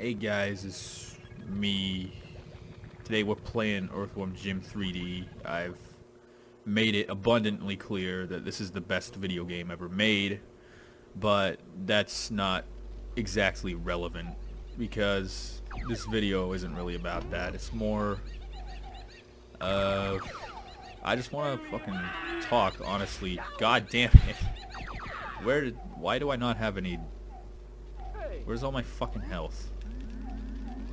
Hey guys, it's me. Today we're playing Earthworm Jim 3D. I've made it abundantly clear that this is the best video game ever made, but that's not exactly relevant because this video isn't really about that. It's more, I just want to fucking talk, honestly. God damn it. Why do I not have any, where's all my fucking health?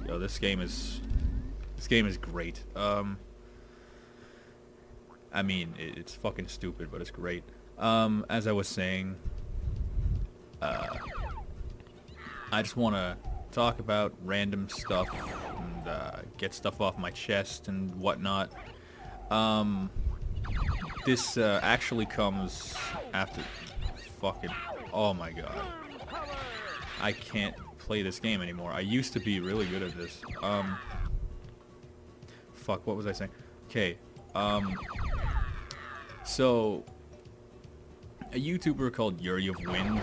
Yo, this game is great. I mean, it's fucking stupid, but it's great. As I was saying, I just want to talk about random stuff and get stuff off my chest and whatnot. This actually comes after fucking, oh my god. I can't play this game anymore. I used to be really good at this. Fuck, what was I saying? Okay, so a YouTuber called Yuri of Wind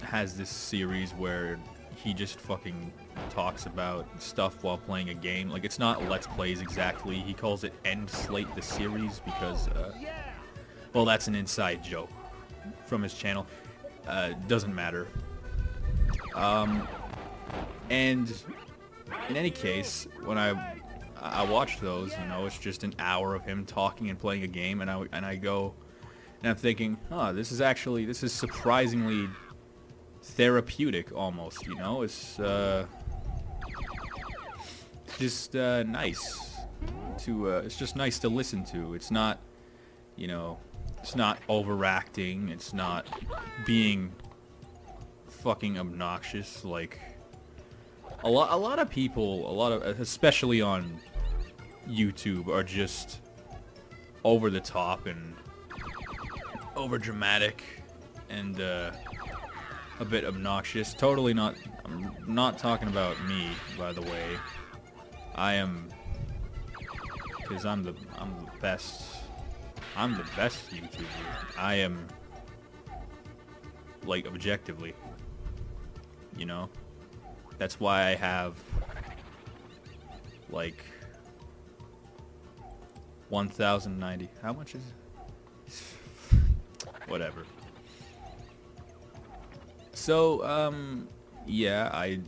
has this series where he just fucking talks about stuff while playing a game. Like, it's not Let's Plays exactly. He calls it End Slate the series because, well, that's an inside joke from his channel. Doesn't matter. And in any case, when I watch those, you know, it's just an hour of him talking and playing a game, and I go, and I'm thinking, huh, this is surprisingly therapeutic almost, you know. It's just nice to it's just nice to listen to. It's not, you know, it's not overacting. It's not being fucking obnoxious. Like a lot of people, especially on YouTube, are just over the top and over dramatic and a bit obnoxious. Totally not. I'm not talking about me, by the way. I am, because I'm the best. I'm the best YouTuber. I am, like, objectively. You know? That's why I have, like, 1,090. How much is it? Whatever. So, yeah, I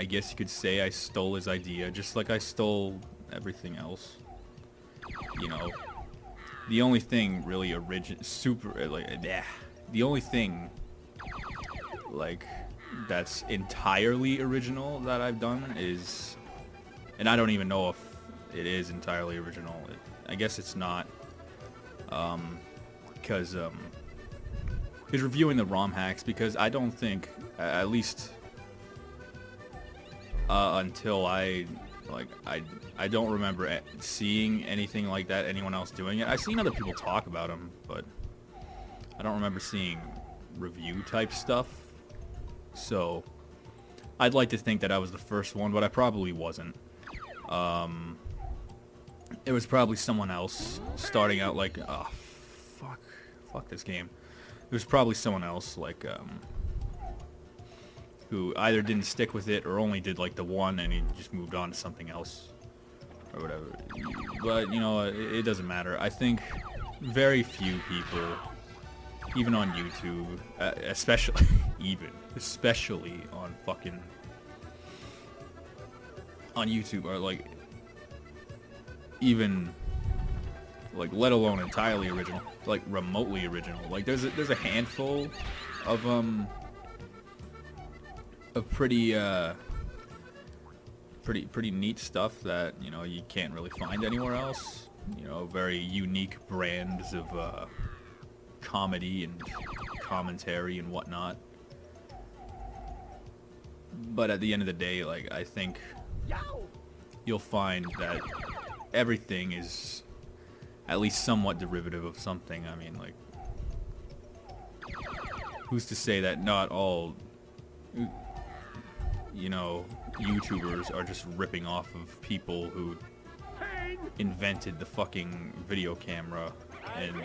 guess you could say I stole his idea, just like I stole everything else. You know, the only thing really the only thing, like, that's entirely original that I've done is, and I don't even know if it is entirely original. I guess it's not, because reviewing the ROM hacks, because I don't think, at least until I don't remember seeing anything like that, anyone else doing it. I've seen other people talk about them, but I don't remember seeing review type stuff. So I'd like to think that I was the first one, but I probably wasn't. It was probably someone else starting out, like, oh, fuck this game. It was probably someone else, like, who either didn't stick with it or only did, like, the one and he just moved on to something else or whatever. But, you know, it doesn't matter. I think very few people, even on YouTube, especially on fucking on YouTube, are, like, even, like, let alone entirely original, like remotely original. Like, there's a handful of pretty neat stuff that, you know, you can't really find anywhere else. You know, very unique brands of comedy and commentary and whatnot. But at the end of the day, like, I think you'll find that everything is at least somewhat derivative of something. I mean, like, who's to say that not all, you know, YouTubers are just ripping off of people who invented the fucking video camera and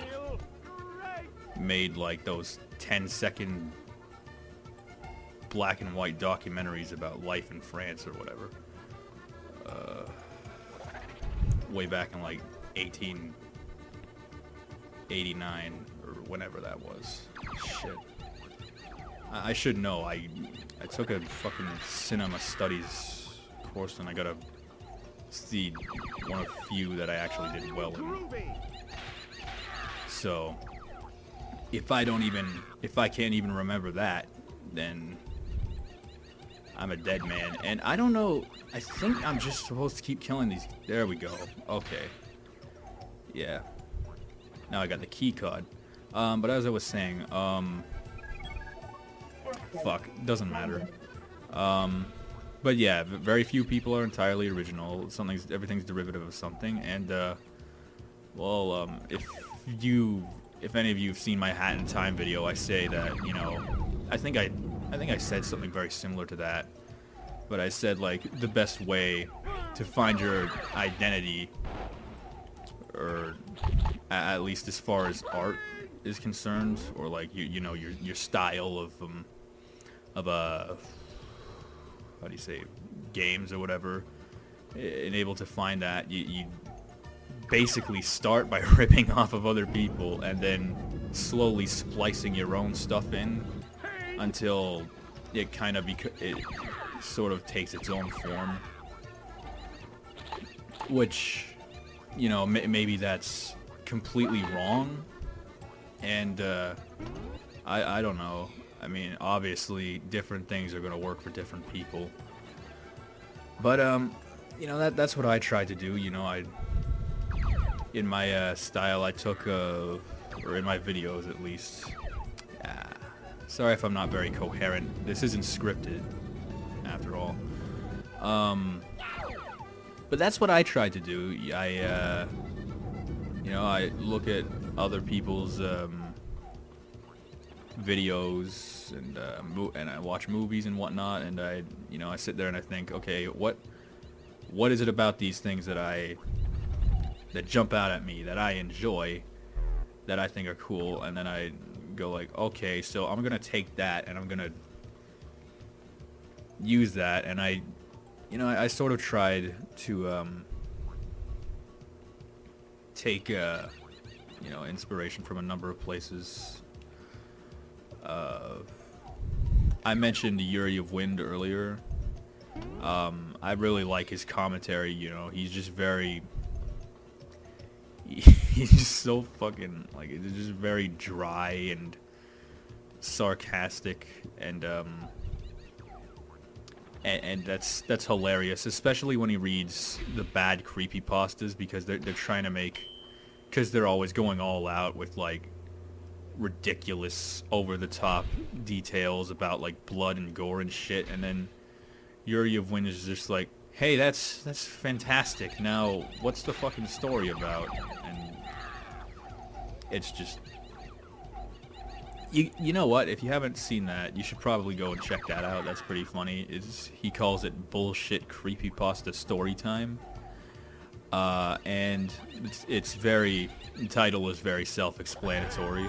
made, like, those 10-second black and white documentaries about life in France or whatever. Way back in like 1889 or whenever that was. Shit. I should know. I took a fucking cinema studies course and I got a C, one of few that I actually did well in. So if I can't even remember that, then I'm a dead man. And I don't know, I think I'm just supposed to keep killing these. There we go. Okay. Yeah. Now I got the key card. But as I was saying, fuck, doesn't matter. But yeah, very few people are entirely original. Everything's derivative of something, and well, if any of you have seen my Hat in Time video, I say that, you know, I think I said something very similar to that, but I said like the best way to find your identity, or at least as far as art is concerned, or like you know your style of how do you say, games or whatever, and able to find that, you basically start by ripping off of other people and then slowly splicing your own stuff in until it kind of it sort of takes its own form, which, you know, maybe that's completely wrong, and I don't know. I mean, obviously, different things are going to work for different people. But, you know, that's what I tried to do. You know, in my style, I took, or in my videos at least. Sorry if I'm not very coherent. This isn't scripted, after all. But that's what I tried to do. You know, I look at other people's videos and I watch movies and whatnot, and I sit there and I think, okay, what is it about these things that jump out at me, that I enjoy, that I think are cool, and then I go like, okay, so I'm gonna take that and I'm gonna use that, and I sort of tried to take inspiration from a number of places. I mentioned Yuri of Wind earlier. I really like his commentary. You know, he's just he's just so fucking, like, it's just very dry and sarcastic, and that's hilarious, especially when he reads the bad creepypastas, because they're trying to because they're always going all out with like ridiculous, over-the-top details about like blood and gore and shit, and then Yuri of Wind is just like, hey, that's fantastic, now what's the fucking story about? And it's just, you know what, if you haven't seen that, you should probably go and check that out. That's pretty funny. He calls it bullshit creepypasta story time, and the title is very self-explanatory.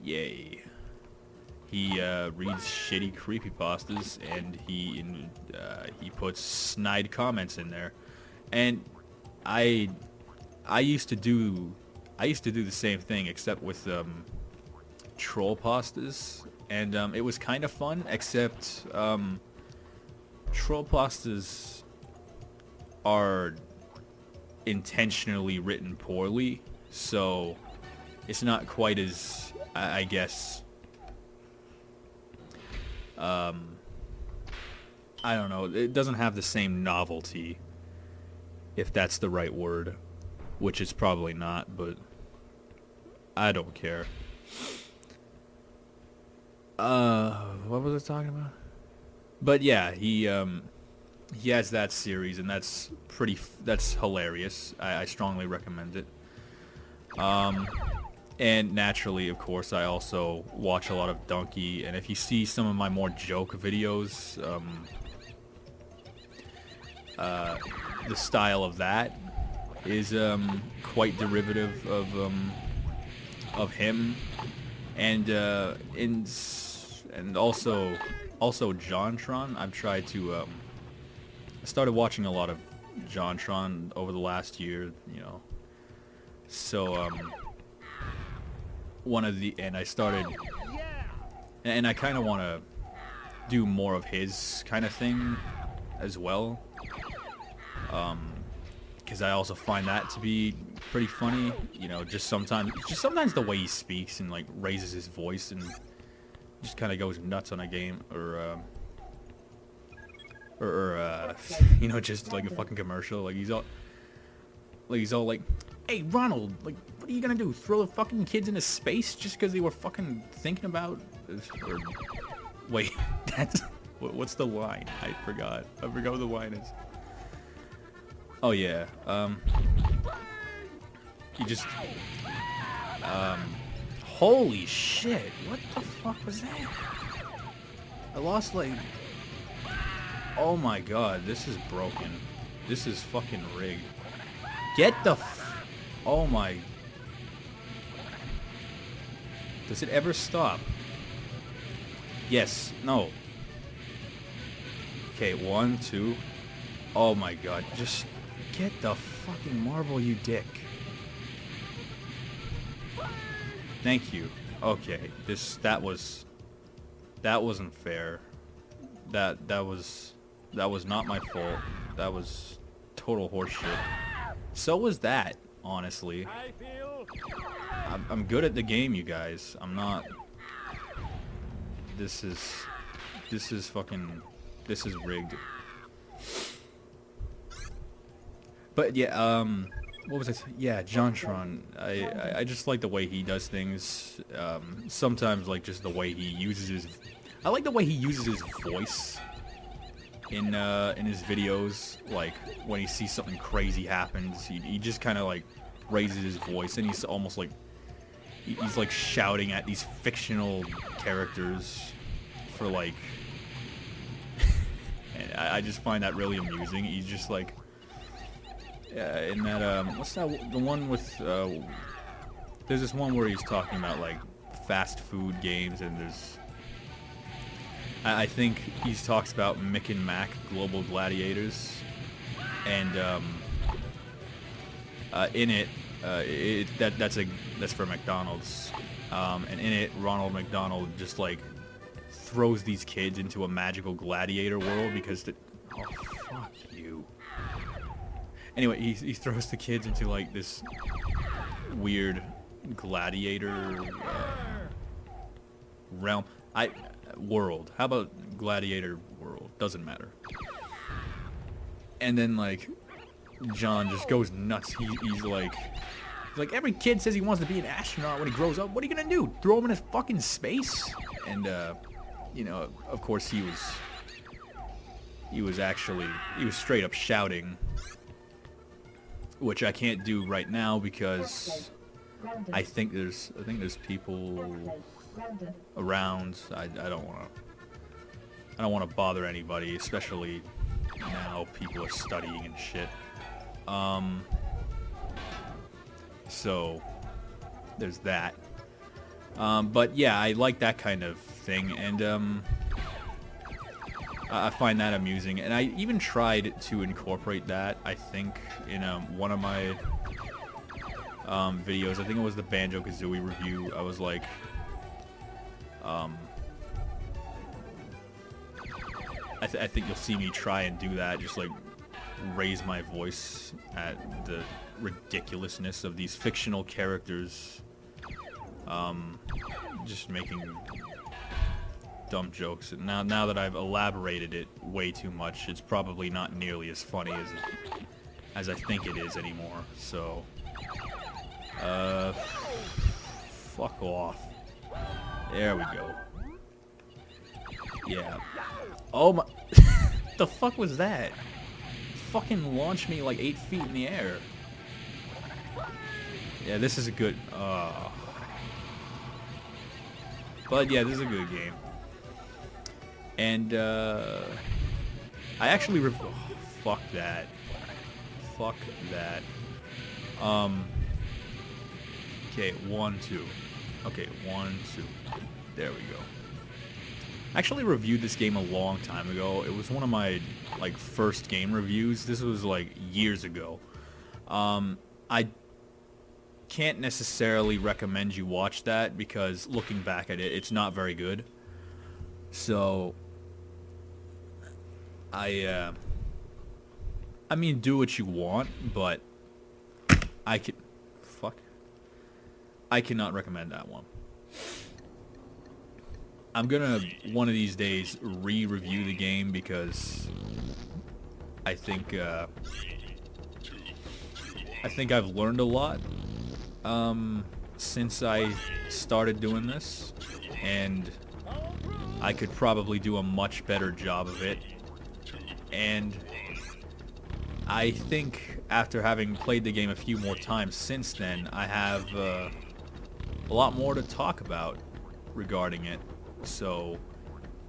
Yay. He reads shitty creepypastas, and he puts snide comments in there. And I used to do the same thing, except with troll pastas, and it was kind of fun, except troll pastas are intentionally written poorly, so it's not quite as, I guess, I don't know, it doesn't have the same novelty, if that's the right word, which it's probably not, but I don't care. What was I talking about? But yeah, he has that series, and that's hilarious. I strongly recommend it. And naturally, of course, I also watch a lot of Donkey, and if you see some of my more joke videos, the style of that is quite derivative of him, and and also JonTron. I've tried to I started watching a lot of JonTron over the last year, you know. So I started, and I kind of want to do more of his kind of thing as well, because I also find that to be pretty funny, you know. Just sometimes the way he speaks and like raises his voice and just kind of goes nuts on a game, or you know, just like a fucking commercial. Like he's all like, "Hey Ronald, like, what are you gonna do? Throw the fucking kids into space just because they were fucking thinking about?" Or wait, that's what's the line? I forgot what the line is. Oh yeah, you just holy shit! What the fuck was that? I lost like. Oh my god, this is broken. This is fucking rigged. Get the oh my. Does it ever stop? Yes. No. Okay, 1, 2. Oh my god, just get the fucking marble, you dick. Thank you. Okay, that wasn't fair. That was not my fault. That was total horseshit. So was that, honestly. I'm good at the game, you guys. I'm not. This is rigged. But yeah, what was I saying? Yeah, JonTron. I just like the way he does things. Sometimes like just the way he uses his. I like the way he uses his voice in his videos. Like when he sees something crazy happens, he just kind of like raises his voice, and he's almost like he's like shouting at these fictional characters for like. And I just find that really amusing. He's just like. In that what's that? The one with there's this one where he's talking about like fast food games, and there's I think he talks about Mick and Mac Global Gladiators, and in it, that's for McDonald's, and in it Ronald McDonald just like throws these kids into a magical gladiator world because oh fuck you. Anyway, he throws the kids into like this weird gladiator realm. World. How about gladiator world? Doesn't matter. And then like John just goes nuts. He's like every kid says he wants to be an astronaut when he grows up. What are you gonna do? Throw him in a fucking space? And you know, of course he was straight up shouting. Which I can't do right now because I think there's people around. I don't want to bother anybody, especially now people are studying and shit. So there's that. But yeah, I like that kind of thing, and I find that amusing, and I even tried to incorporate that, I think, in one of my videos. I think it was the Banjo-Kazooie review. I was like, I think you'll see me try and do that, just like raise my voice at the ridiculousness of these fictional characters, just making dumb jokes. And now that I've elaborated it way too much, it's probably not nearly as funny as I think it is anymore. So, fuck off. There we go. Yeah. Oh my. The fuck was that? Fucking launched me like 8 feet in the air. Yeah, this is a good. But yeah, this is a good game. And I actually fuck that. Fuck that. Okay, 1, 2. Okay, 1, 2. There we go. I actually reviewed this game a long time ago. It was one of my like first game reviews. This was like years ago. I can't necessarily recommend you watch that because looking back at it, it's not very good. So I mean, do what you want, but I can, fuck, I cannot recommend that one. I'm gonna one of these days re-review the game because I think I've learned a lot since I started doing this, and I could probably do a much better job of it. And I think after having played the game a few more times since then, I have a lot more to talk about regarding it. So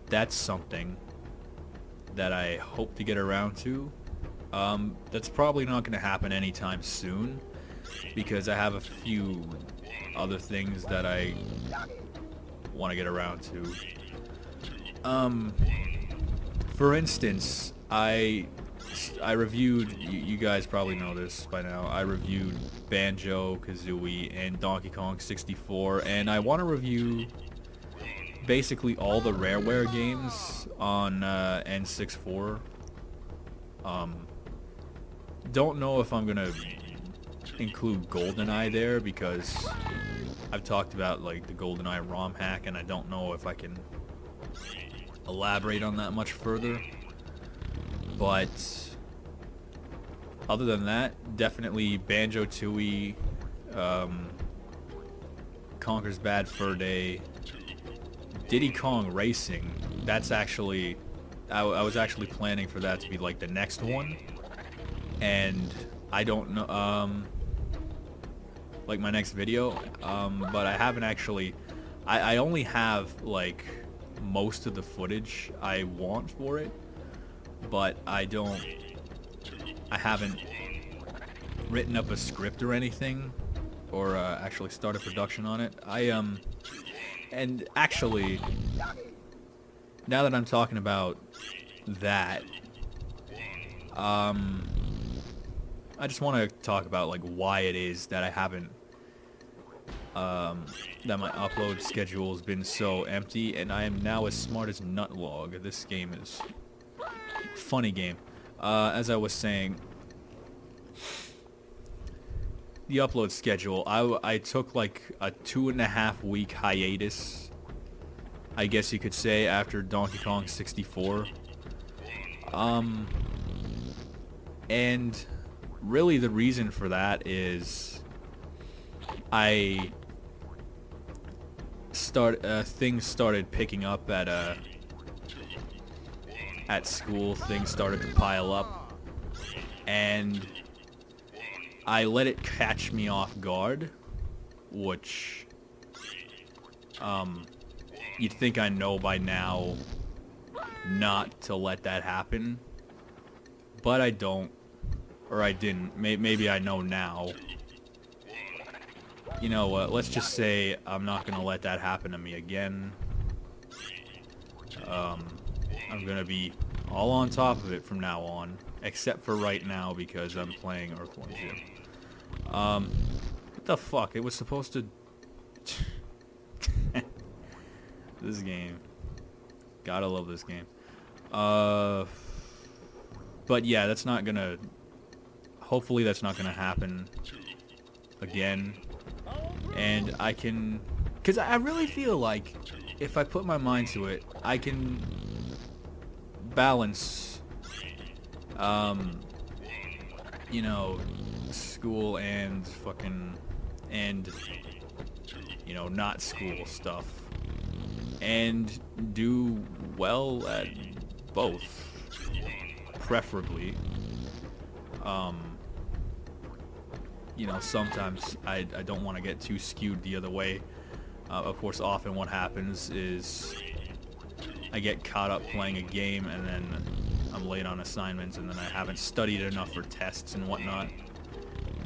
that's something that I hope to get around to. That's probably not going to happen anytime soon because I have a few other things that I want to get around to. For instance, I reviewed, you guys probably know this by now, I reviewed Banjo-Kazooie and Donkey Kong 64, and I want to review basically all the Rareware games on N64. Don't know if I'm gonna include GoldenEye there because I've talked about like the GoldenEye ROM hack, and I don't know if I can elaborate on that much further. But other than that, definitely Banjo-Tooie, Conker's Bad Fur Day, Diddy Kong Racing. That's actually, I was actually planning for that to be like the next one, and I don't know, like my next video, but I haven't actually, I only have like most of the footage I want for it, but I haven't written up a script or anything, or actually started production on it. And actually, now that I'm talking about that, I just want to talk about like why it is that I haven't, that my upload schedule has been so empty, and I am now as smart as Nutlog. This game is a funny game. As I was saying, the upload schedule, I took like a 2.5 week hiatus, I guess you could say, after Donkey Kong 64. And really the reason for that is things started picking up at school. Things started to pile up, and I let it catch me off guard, which you'd think I know by now not to let that happen, but I don't, or I didn't. Maybe I know now. You know what, let's just say I'm not going to let that happen to me again. I'm going to be all on top of it from now on, except for right now because I'm playing Earthworm Jim. What the fuck? It was supposed to... This game. Gotta love this game. But yeah, that's not gonna... Hopefully that's not gonna happen again. And I can... Because I really feel like if I put my mind to it, I can balance, you know, school and fucking, and, you know, not school stuff, and do well at both, preferably. You know, sometimes I don't want to get too skewed the other way. Of course, often what happens is I get caught up playing a game and then I'm late on assignments and then I haven't studied enough for tests and whatnot.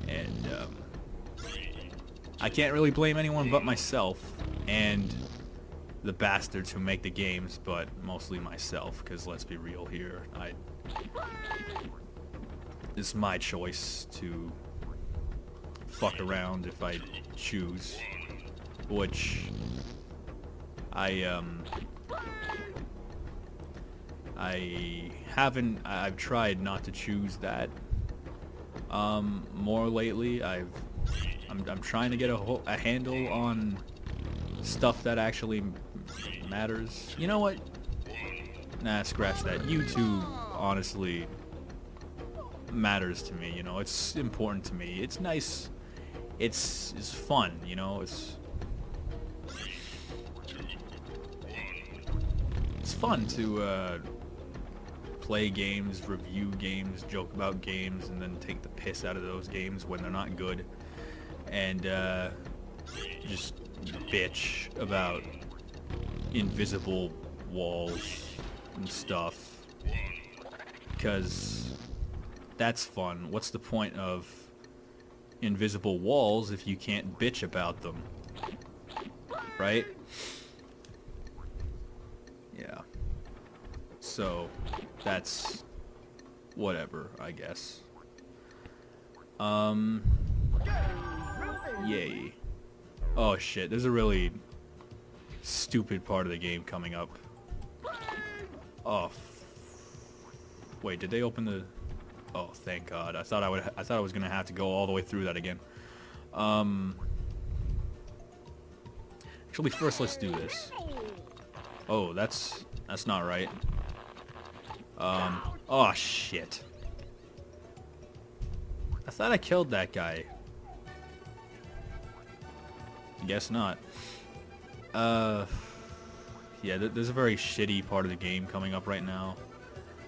And I can't really blame anyone but myself. And the bastards who make the games, but mostly myself, because let's be real here, it's my choice to fuck around if I choose, which I've tried not to choose that more lately. I'm trying to get a handle on stuff that actually matters. You know what? Nah, scratch that. YouTube honestly matters to me, you know. It's important to me. It's nice. It's fun, you know. It's fun to play games, review games, joke about games, and then take the piss out of those games when they're not good, and just bitch about invisible walls and stuff, because that's fun. What's the point of invisible walls if you can't bitch about them, right? Yeah. So that's whatever, I guess. Yay. Oh shit, there's a really stupid part of the game coming up. Oh, wait, did they open the... Oh, thank God. I thought I was gonna have to go all the way through that again. Actually, first let's do this. Oh, that's not right. Oh shit. I thought I killed that guy. Guess not. Yeah, there's a very shitty part of the game coming up right now.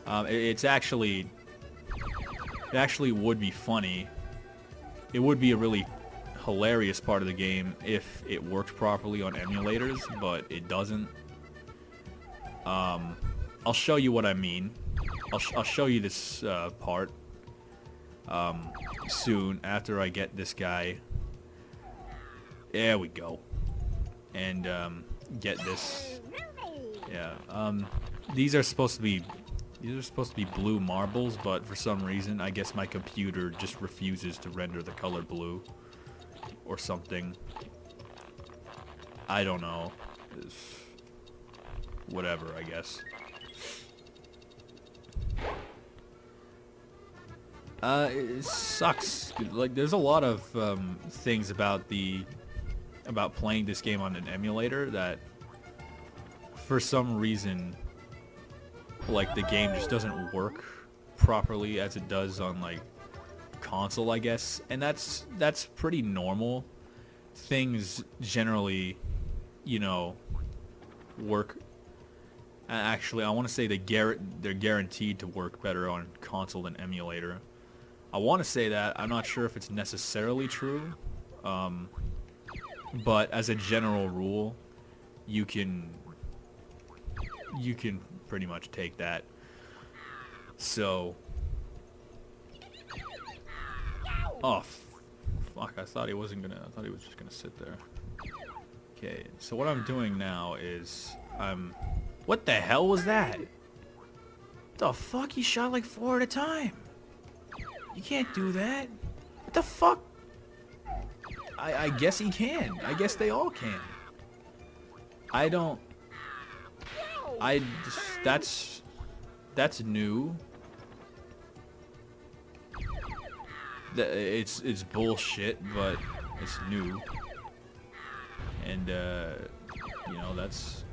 It actually would be funny. It would be a really hilarious part of the game if it worked properly on emulators, but it doesn't. I'll show you what I mean. I'll show you this part soon after I get this guy. There we go. And get this. Yeah. These are supposed to be blue marbles, but for some reason, I guess my computer just refuses to render the color blue or something. I don't know. Whatever, I guess. It sucks. Like, there's a lot of things about playing this game on an emulator that, for some reason, like, the game just doesn't work properly as it does on, like, console, I guess. And that's pretty normal. Things generally, you know, work. Actually, I want to say they're guaranteed to work better on console than emulator. I want to say that. I'm not sure if it's necessarily true. But as a general rule, you can pretty much take that. So, oh fuck! I thought he was just gonna sit there. Okay, so what I'm doing now is what the hell was that? The fuck? He shot like 4 at a time. You can't do that. What the fuck? I guess he can. I guess they all can. That's new. It's bullshit, but it's new. And you know, that's...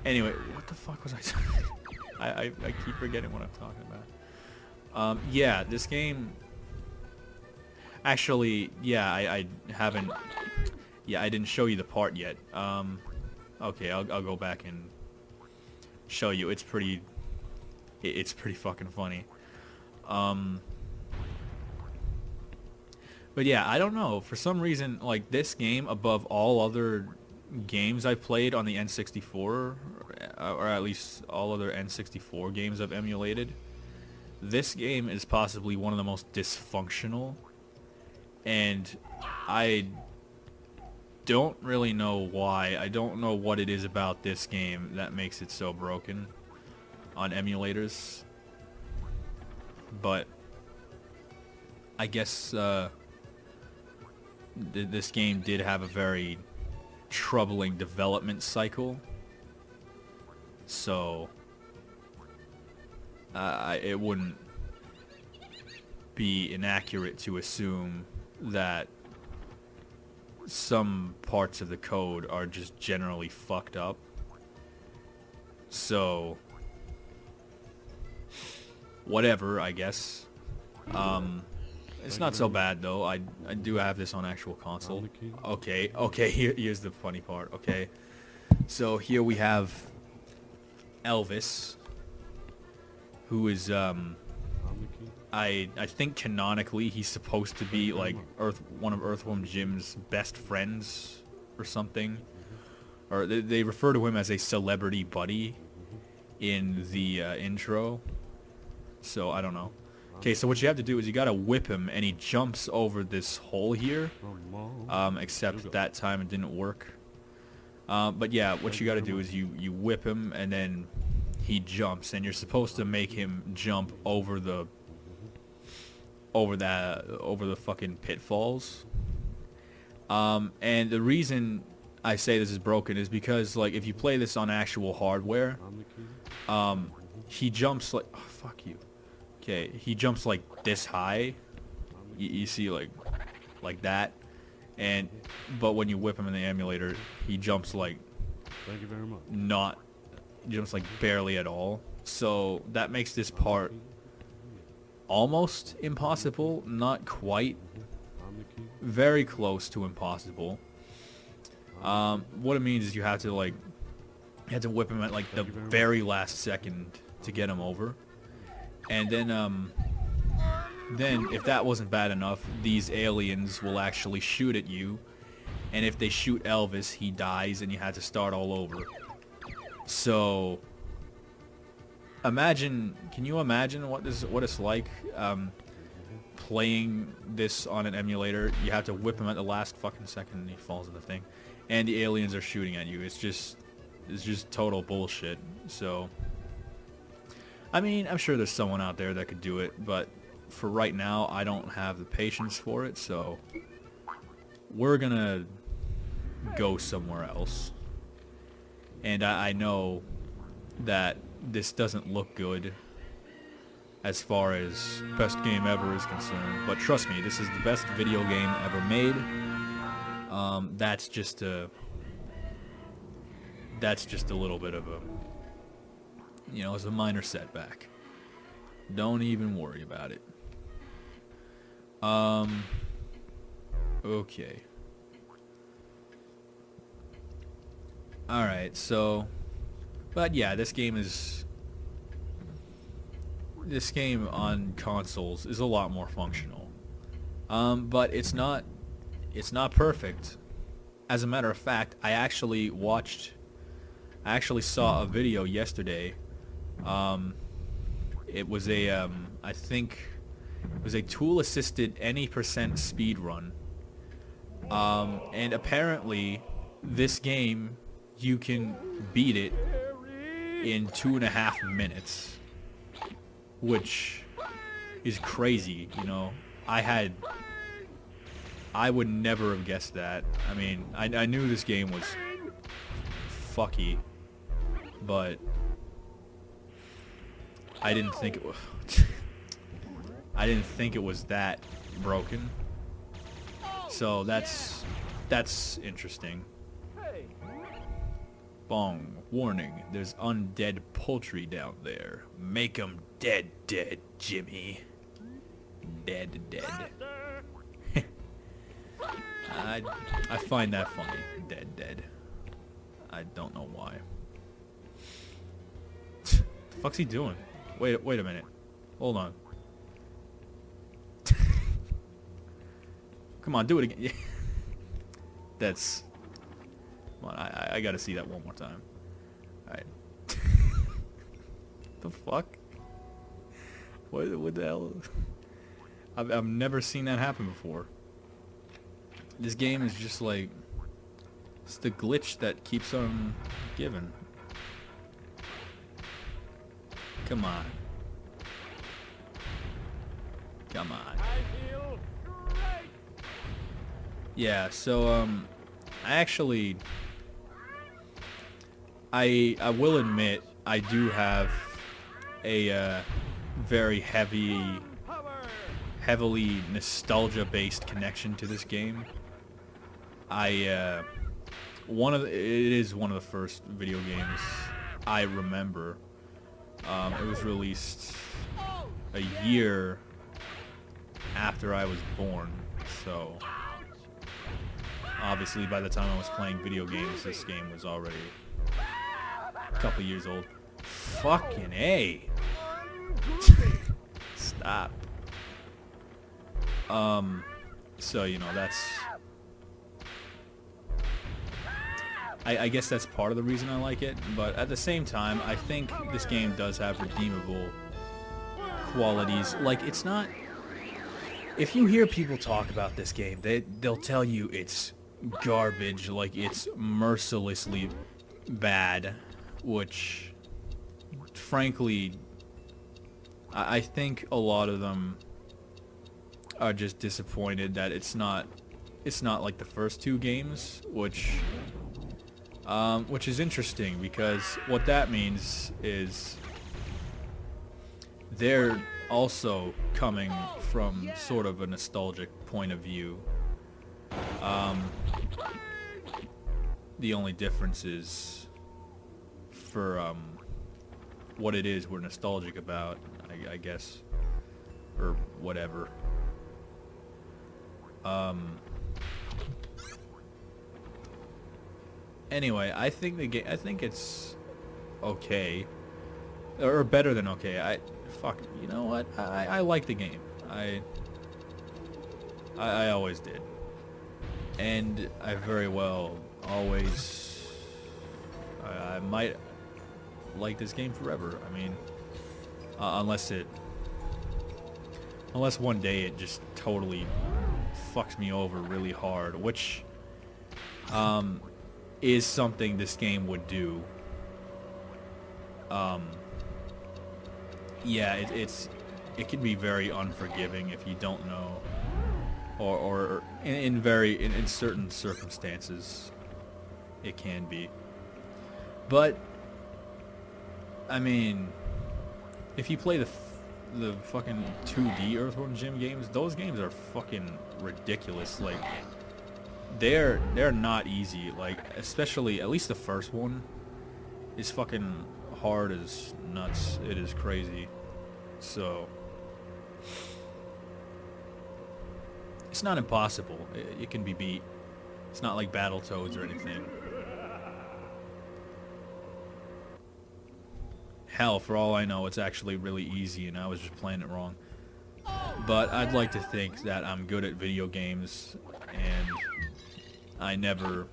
Anyway, what the fuck was I talking? I keep forgetting what I'm talking about. Yeah, this game... Actually, yeah, I haven't... Yeah, I didn't show you the part yet. Okay, I'll go back and show you. It's pretty fucking funny. But yeah, I don't know. For some reason, like, this game, above all other games I've played on the N64, or at least all other N64 games I've emulated, this game is possibly one of the most dysfunctional. And don't really know why. I don't know what it is about this game that makes it so broken on emulators. But I guess this game did have a very troubling development cycle. So it wouldn't be inaccurate to assume that some parts of the code are just generally fucked up. So whatever, I guess. It's not so bad though. I do have this on actual console. Okay, here's the funny part, okay? So here we have Elvis, who is I think canonically he's supposed to be like one of Earthworm Jim's best friends or something. Or they refer to him as a celebrity buddy in the intro. So I don't know. Okay, so what you have to do is you gotta whip him, and he jumps over this hole here. Except that time it didn't work. But yeah, what you gotta do is you whip him, and then he jumps, and you're supposed to make him jump over the fucking pitfalls. And the reason I say this is broken is because, like, if you play this on actual hardware, he jumps like, oh, fuck you. Okay, he jumps like this high. You see, like that. But when you whip him in the emulator, he jumps like, thank you very much. He jumps like barely at all. So that makes this part almost impossible, not quite. Very close to impossible. What it means is you have to whip him at like the very last second to get him over. And then if that wasn't bad enough, these aliens will actually shoot at you. And if they shoot Elvis, he dies and you have to start all over. So can you imagine what it's like playing this on an emulator? You have to whip him at the last fucking second and he falls in the thing. And the aliens are shooting at you. It's just total bullshit. So I mean, I'm sure there's someone out there that could do it, but for right now, I don't have the patience for it, so we're gonna go somewhere else. And I know that this doesn't look good as far as best game ever is concerned, but trust me, this is the best video game ever made. That's just a little bit of a, it's a minor setback. Don't even worry about it. Okay. Alright, so but yeah, this game on consoles is a lot more functional. But it's not perfect. As a matter of fact, I actually saw a video yesterday. It was I think it was a tool-assisted any percent speed run. And apparently, this game, you can beat it in 2.5 minutes, which is crazy. I would never have guessed that. I mean, I knew this game was fucky, but I didn't think it was that broken. So that's interesting. Bong. Warning. There's undead poultry down there. Make 'em dead, Jimmy. Dead. I find that funny. Dead. I don't know why. The fuck's he doing? Wait a minute. Hold on. Come on, do it again. That's... Come on, I gotta see that one more time. Alright. The fuck? What the hell? I've never seen that happen before. This game is just like... It's the glitch that keeps on giving. Come on. Come on. Yeah, so, I will admit, I do have a, very heavily nostalgia-based connection to this game. It is one of the first video games I remember. It was released a year after I was born, so obviously by the time I was playing video games, this game was already a couple years old. Fucking A. Stop. So, you know, that's... I guess that's part of the reason I like it, but at the same time, I think this game does have redeemable qualities. Like, it's not... If you hear people talk about this game, they'll tell you it's garbage, like it's mercilessly bad, which, frankly, I think a lot of them are just disappointed that it's not like the first two games, which is interesting, because what that means is they're also coming from sort of a nostalgic point of view. The only difference is for what it is we're nostalgic about, I guess, or whatever. Anyway, I think it's okay, or better than okay. You know what? I like the game. I always did, and I very well always. I might like this game forever. I mean, unless one day it just totally fucks me over really hard, which is something this game would do. Yeah, it can be very unforgiving if you don't know, or in certain circumstances, it can be. But I mean, if you play the fucking 2D Earthworm Jim games, those games are fucking ridiculous. Like, they're not easy. Like, especially, at least the first one is fucking hard as nuts. It is crazy. So it's not impossible. It can be beat. It's not like Battletoads or anything. Hell, for all I know, it's actually really easy and I was just playing it wrong. But I'd like to think that I'm good at video games and I'm never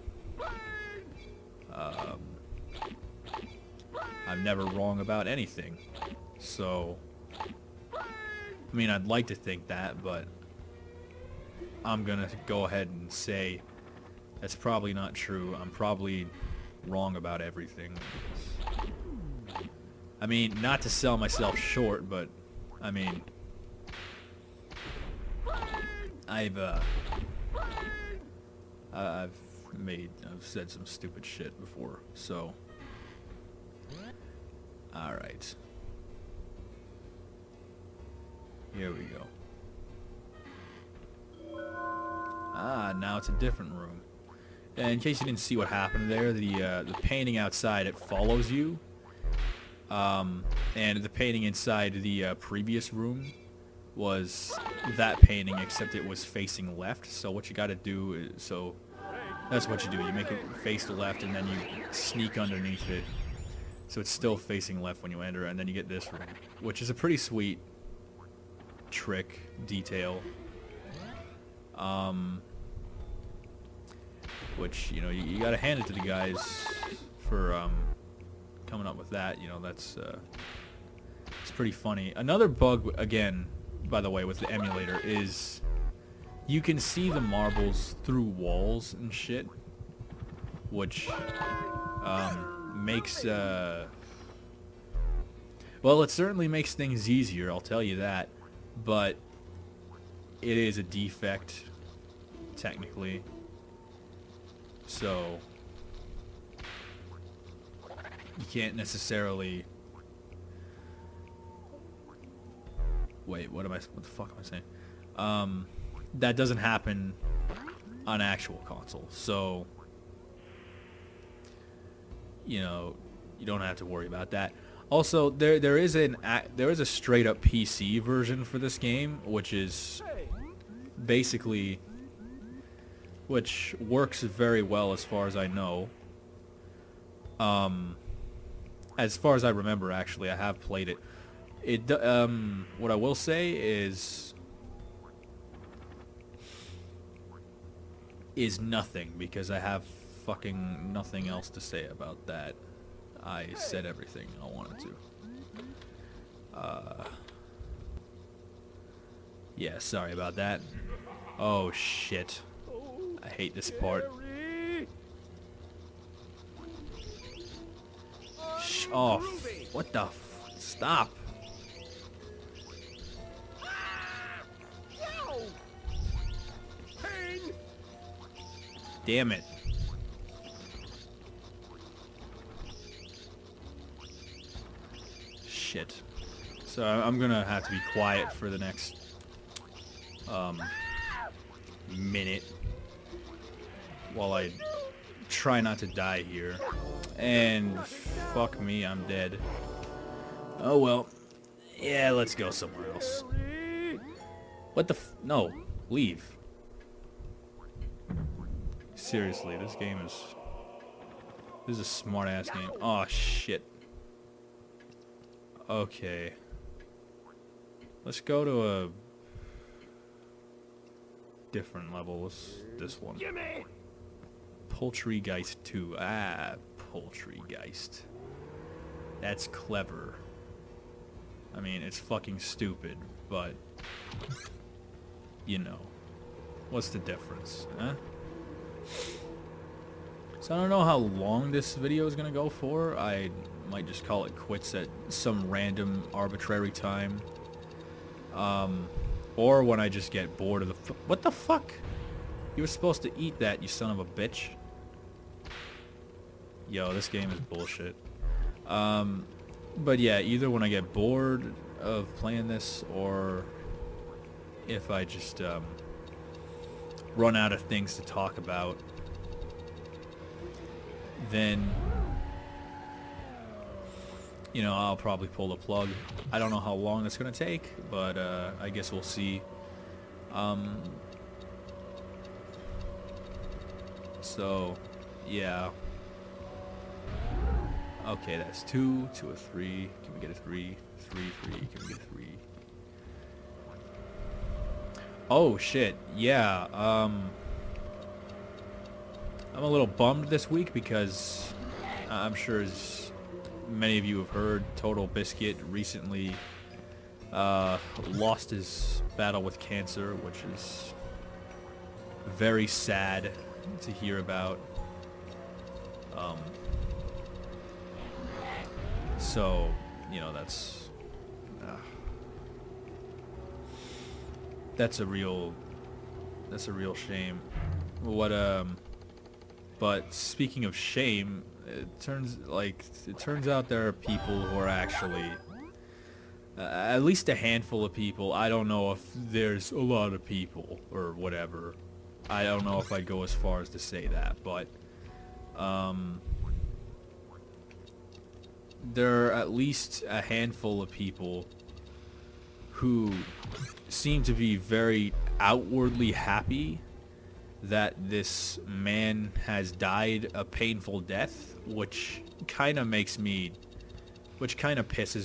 wrong about anything. So, I mean, I'd like to think that, but I'm gonna go ahead and say that's probably not true. I'm probably wrong about everything. I mean, not to sell myself short, but I mean, I've said some stupid shit before, so all right. Here we go. Ah, now it's a different room. And in case you didn't see what happened there, the painting outside, it follows you. And the painting inside the previous room was that painting, except it was facing left. So what you gotta do is, so that's what you do. You make it face to left, and then you sneak underneath it. So it's still facing left when you enter, and then you get this room, which is a pretty sweet trick, detail. Which, you know, you gotta hand it to the guys for coming up with that. You know, that's it's pretty funny. Another bug, again, by the way, with the emulator is you can see the marbles through walls and shit. which makes well, it certainly makes things easier, I'll tell you that, but it is a defect technically, so you can't necessarily wait, what the fuck am I saying? That doesn't happen on actual console, so you know, you don't have to worry about that. Also, there is a straight up PC version for this game, which is basically, which works very well as far as I know. As far as I remember, actually, I have played it. What I will say is nothing, because I have fucking nothing else to say about that. I said everything I wanted to. Yeah, sorry about that. Oh shit. I hate this part. Oh, what the stop. Damn it. Shit. So I'm gonna have to be quiet for the next minute while I try not to die here. And fuck me, I'm dead. Oh well. Yeah, let's go somewhere else. What the no, leave. Seriously, this is a smart ass game. Oh shit. Okay. Let's go to a different level. This one. Poultrygeist 2. Ah, Poultrygeist. That's clever. I mean, it's fucking stupid, but you know, what's the difference, huh? So I don't know how long this video is gonna go for. I might just call it quits at some random arbitrary time. Or when I just get bored of the what the fuck? You were supposed to eat that, you son of a bitch. Yo, this game is bullshit. But yeah, either when I get bored of playing this, or if I just run out of things to talk about, then you know, I'll probably pull the plug. I don't know how long it's gonna take, but I guess we'll see. So yeah. Okay, that's 2, 2 or 3. Can we get a 3? 3, 3. Can we get a 3? Oh shit, yeah. I'm a little bummed this week because I'm sure as many of you have heard, Total Biscuit recently lost his battle with cancer, which is very sad to hear about. So, you know, that's a real shame. What but speaking of shame, it turns out there are people who are actually at least a handful of people. I don't know if there's a lot of people or whatever. I don't know if I'd go as far as to say that, but there are at least a handful of people who seem to be very outwardly happy that this man has died a painful death, which kind of pisses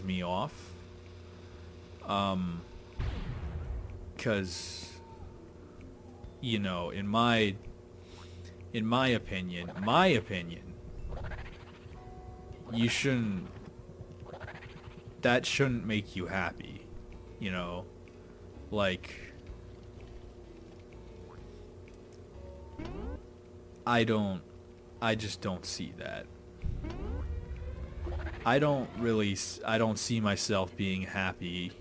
me off. 'Cause you know, in my opinion, that shouldn't make you happy, you know, like, I don't I just don't see that. I don't see myself being happy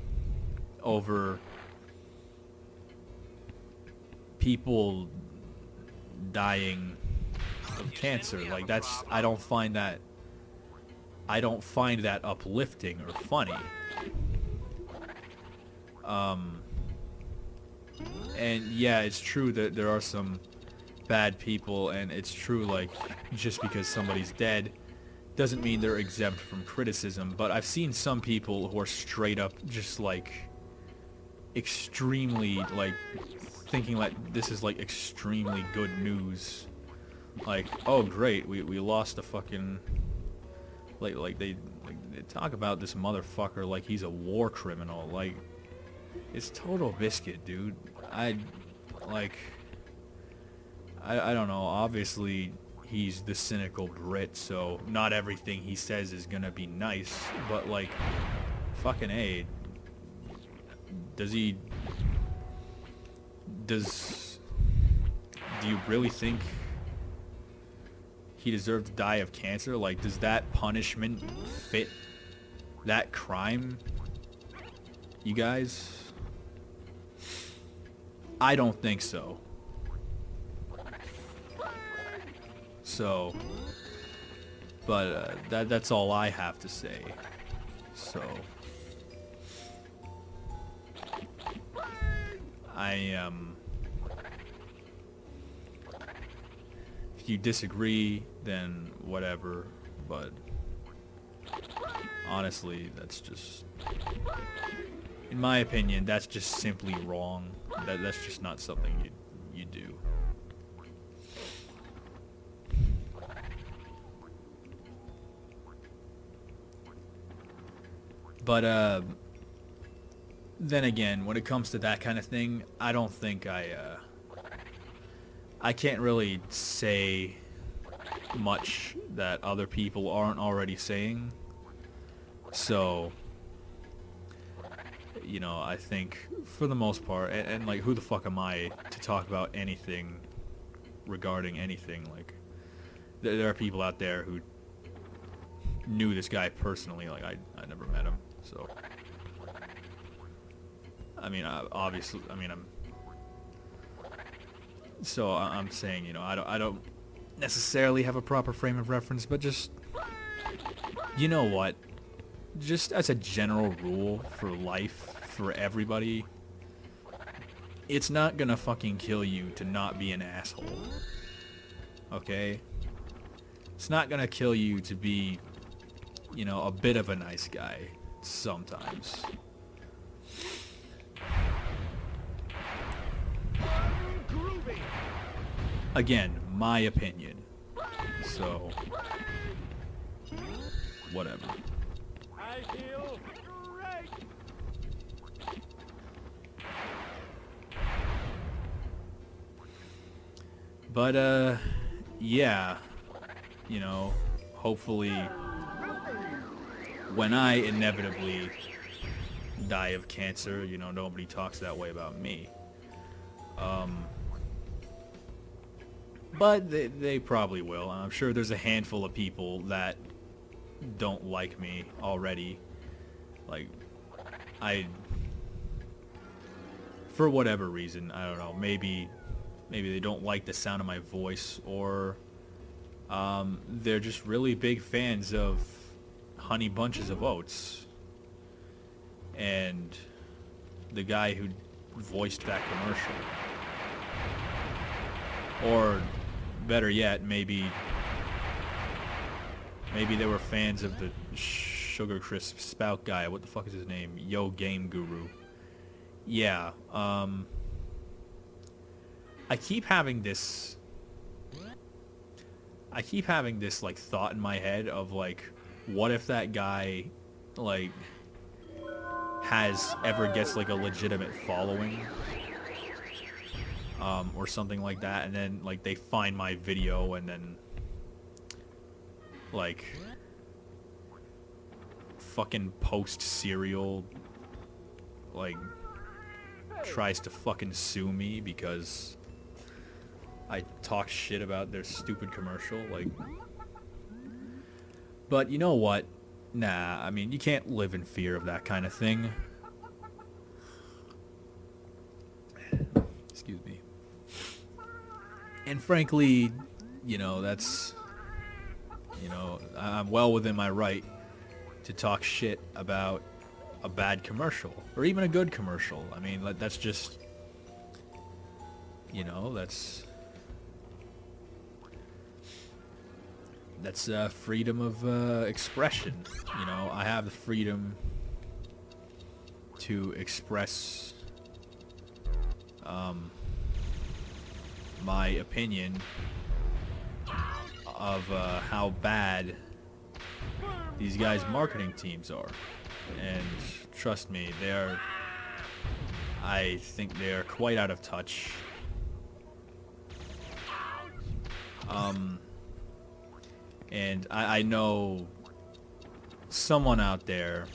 over people dying of cancer. Like, that's, I don't find that uplifting or funny. And yeah, it's true that there are some bad people, and it's true, like, just because somebody's dead doesn't mean they're exempt from criticism, but I've seen some people who are straight up just, like, extremely, like, thinking like this is, like, extremely good news. Like, oh great, we lost a fucking, like they talk about this motherfucker like he's a war criminal. Like, it's total biscuit, dude. I don't know, obviously he's the cynical Brit, so not everything he says is gonna be nice, but, like, fucking A, do you really think he deserved to die of cancer? Like, does that punishment fit that crime, you guys? I don't think so. So, but that's all I have to say. So, if you disagree, then whatever, but honestly, that's just, in my opinion, that's just simply wrong. That's just not something you do. But then again, when it comes to that kind of thing, I don't think I can't really say much that other people aren't already saying. So, you know, I think for the most part, and like, who the fuck am I to talk about anything regarding anything? Like, there are people out there who knew this guy personally. Like, I never met him, so I mean, obviously, I mean, I'm saying, you know, I don't necessarily have a proper frame of reference, but just, you know what, just as a general rule for life, for everybody, it's not gonna fucking kill you to not be an asshole, okay? It's not gonna kill you to be, you know, a bit of a nice guy sometimes. Again, my opinion. So, whatever. I feel great. But, yeah, you know, hopefully when I inevitably die of cancer, you know, nobody talks that way about me. But they probably will. I'm sure there's a handful of people that don't like me already. Like, for whatever reason, I don't know, maybe they don't like the sound of my voice, or they're just really big fans of Honey Bunches of Oats and the guy who voiced that commercial. Or better yet, maybe they were fans of the Sugar Crisp Spout guy. What the fuck is his name? Yo Game Guru. Yeah, I keep having this like thought in my head of, like, what if that guy, like, gets like a legitimate following, or something like that, and then, like, they find my video and then, like, fucking post serial, like, tries to fucking sue me because I talk shit about their stupid commercial, like. But you know what? Nah, I mean, you can't live in fear of that kind of thing. Excuse me. And frankly, you know, that's, you know, I'm well within my right to talk shit about a bad commercial or even a good commercial. I mean, that's just, you know, that's freedom of expression. You know, I have the freedom to express my opinion of how bad these guys' marketing teams are. And trust me, I think they're quite out of touch. And I know someone out there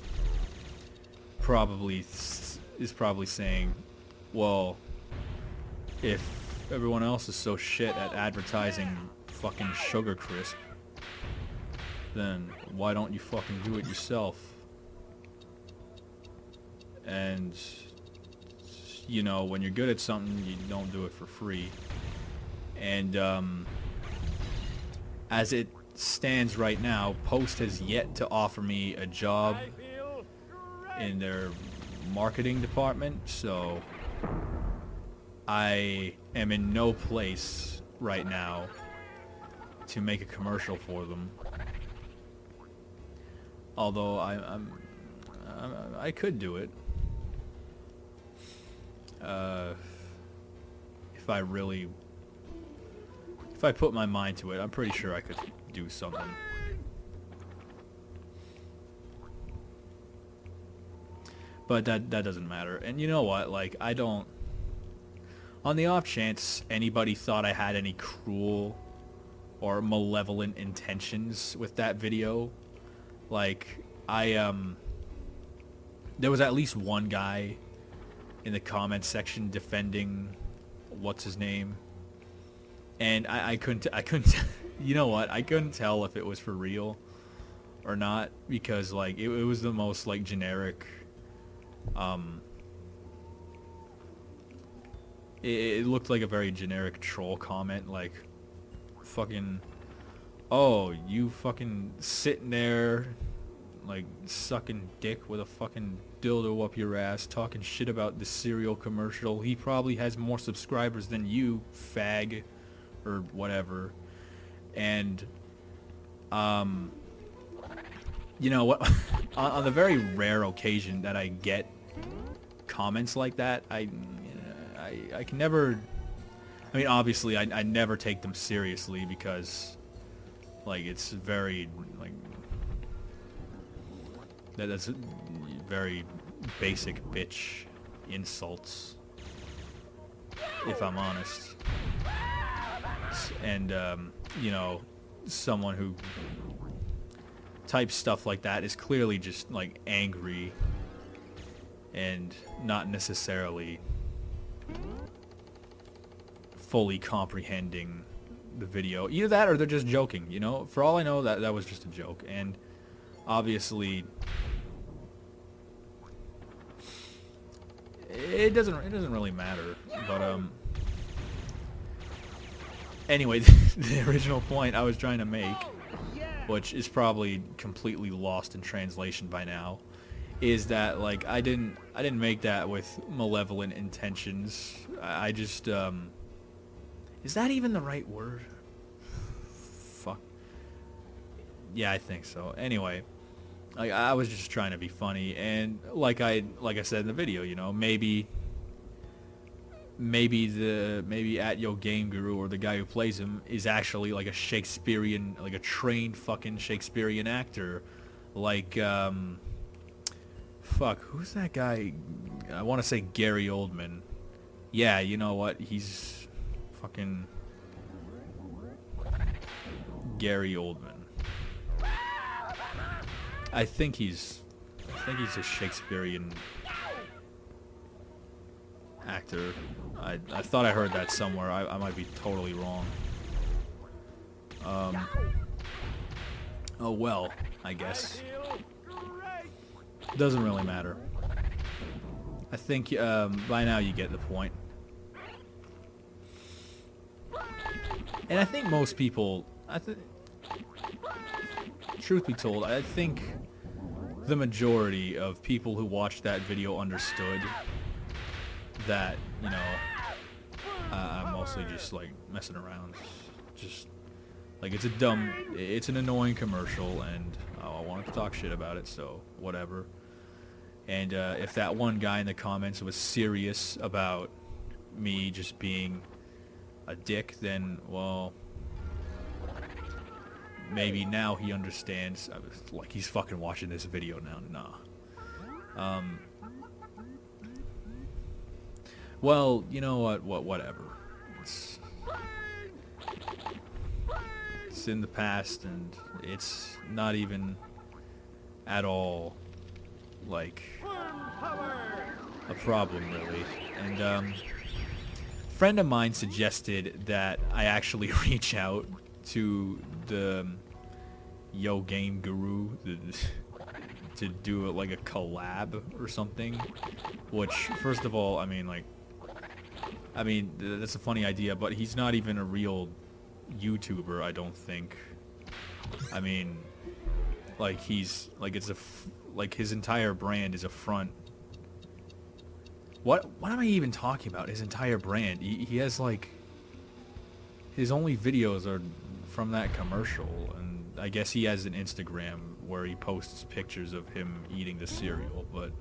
is probably saying, well, if everyone else is so shit at advertising fucking Sugar Crisp, then why don't you fucking do it yourself? And, you know, when you're good at something, you don't do it for free. And, as it stands right now, Post has yet to offer me a job in their marketing department, so I am in no place right now to make a commercial for them. Although I could do it if I put my mind to it. I'm pretty sure I could do something. But that doesn't matter. And you know what? Like, I don't... On the off chance anybody thought I had any cruel or malevolent intentions with that video, like, there was at least one guy in the comments section defending what's his name, and I couldn't you know what, I couldn't tell if it was for real or not, because like it was the most like generic, it looked like a very generic troll comment, like, fucking, oh, you fucking sitting there like sucking dick with a fucking dildo up your ass, talking shit about the cereal commercial. He probably has more subscribers than you, fag, or whatever. And you know what, on the very rare occasion that I get comments like that, I can never, I mean, obviously I never take them seriously, because like it's very like that's very basic bitch insults, if I'm honest. And you know, someone who types stuff like that is clearly just like angry and not necessarily fully comprehending the video. Either that or they're just joking, you know? For all I know, that was just a joke. And obviously it doesn't really matter. But anyway, the original point I was trying to make, which is probably completely lost in translation by now, is that like I didn't make that with malevolent intentions. I just is that even the right word? Fuck. Yeah, I think so. Anyway, like I was just trying to be funny, and like I said in the video, you know, maybe at Yo Game Guru, or the guy who plays him, is actually like a Shakespearean, like a trained fucking Shakespearean actor, like fuck, who's that guy? I want to say Gary Oldman. Yeah, you know what? He's fucking Gary Oldman. I think he's a Shakespearean actor. I thought I heard that somewhere. I might be totally wrong. Oh well, I guess. Doesn't really matter. I think by now you get the point. And I think most people, truth be told, I think the majority of people who watched that video understood that, you know, I'm mostly just like messing around. Just like it's an annoying commercial, and I wanted to talk shit about it, so whatever. And if that one guy in the comments was serious about me just being a dick, then, well, maybe now he understands. Like, he's fucking watching this video now. Nah. Well, you know what? Whatever. It's in the past, and it's not even at all like a problem, really. And a friend of mine suggested that I actually reach out to the Yo Game Guru to do it like a collab or something. Which, first of all, I mean, that's a funny idea, but he's not even a real YouTuber, I don't think. I mean, like, he's like, like his entire brand is a front. What am I even talking about? His entire brand. He has, like, his only videos are from that commercial, and I guess he has an Instagram where he posts pictures of him eating the cereal, but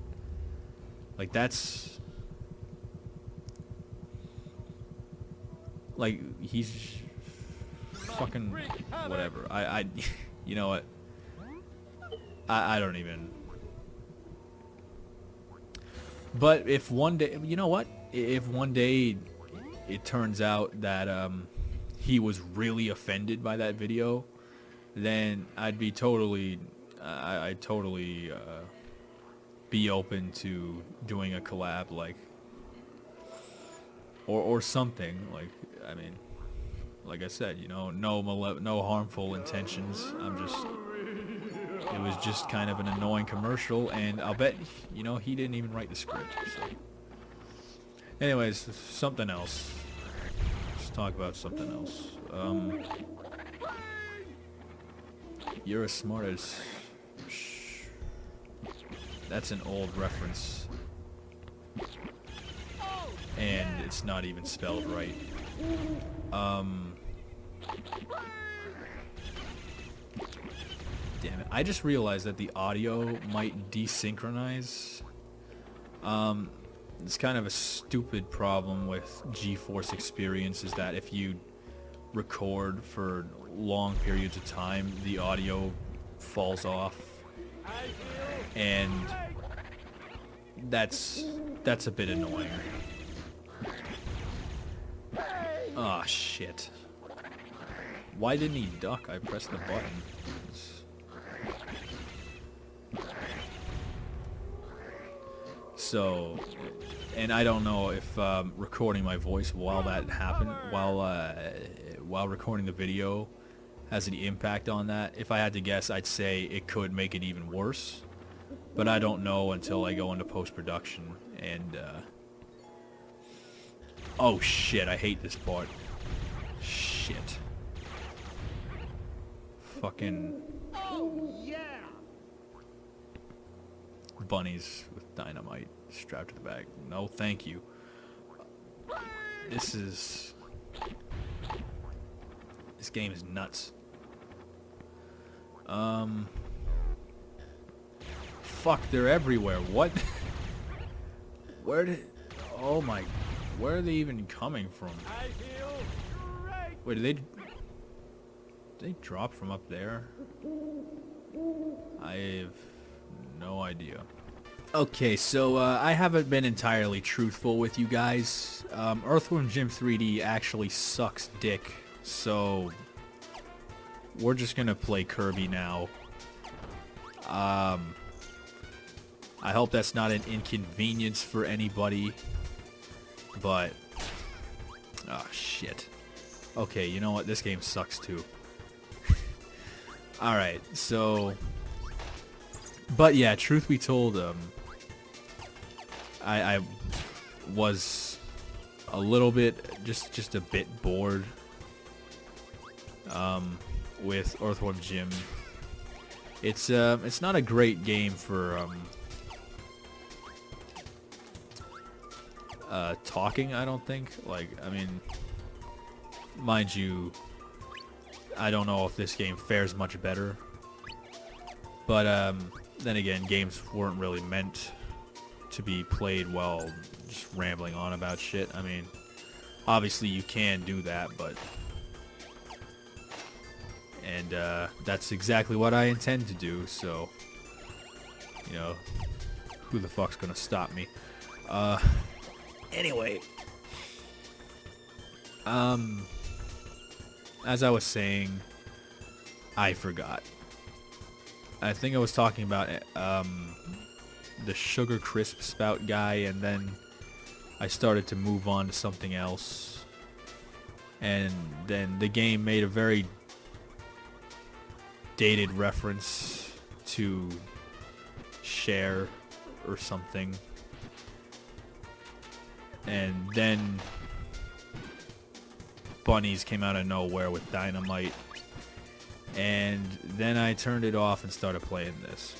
like, that's like, he's fucking whatever. I you know what? I don't even. But if one day, you know what? If one day it turns out that he was really offended by that video, then I'd be totally, I'd totally be open to doing a collab, like, or something. Like, I mean, like I said, you know, no harmful intentions. It was just kind of an annoying commercial, and I'll bet, you know, he didn't even write the script. So, anyways, something else. Let's talk about something else. You're as smart as... That's an old reference. And it's not even spelled right. Damn it. I just realized that the audio might desynchronize. It's kind of a stupid problem with GeForce Experience, is that if you record for long periods of time, the audio falls off. And that's a bit annoying. Ah, shit. Why didn't he duck? I pressed the button. So, and I don't know if recording my voice while that happened, while recording the video, has any impact on that. If I had to guess, I'd say it could make it even worse. But I don't know until I go into post-production. And, oh shit, I hate this part. Shit. Fucking... Oh, yeah! Bunnies with dynamite strapped to the back. No, thank you. This game is nuts. Fuck, they're everywhere. What? Where are they even coming from? I feel great! Wait, did they drop from up there? I have no idea. Okay, so I haven't been entirely truthful with you guys. Earthworm Jim 3D actually sucks dick, so we're just gonna play Kirby now. I hope that's not an inconvenience for anybody. But, oh shit. Okay, you know what? This game sucks too. Alright, so, but yeah, truth be told, I was a little bit, just a bit bored, with Earthworm Jim. It's not a great game for, talking, I don't think. Like, I mean, mind you, I don't know if this game fares much better. But, then again, games weren't really meant to be played while just rambling on about shit. I mean, obviously you can do that, but... And, that's exactly what I intend to do, so... You know, who the fuck's gonna stop me? Anyway... As I was saying, I forgot. I think I was talking about the Sugar Crisp Spout guy, and then I started to move on to something else. And then the game made a very dated reference to Cher or something. And then bunnies came out of nowhere with dynamite, and then I turned it off and started playing this,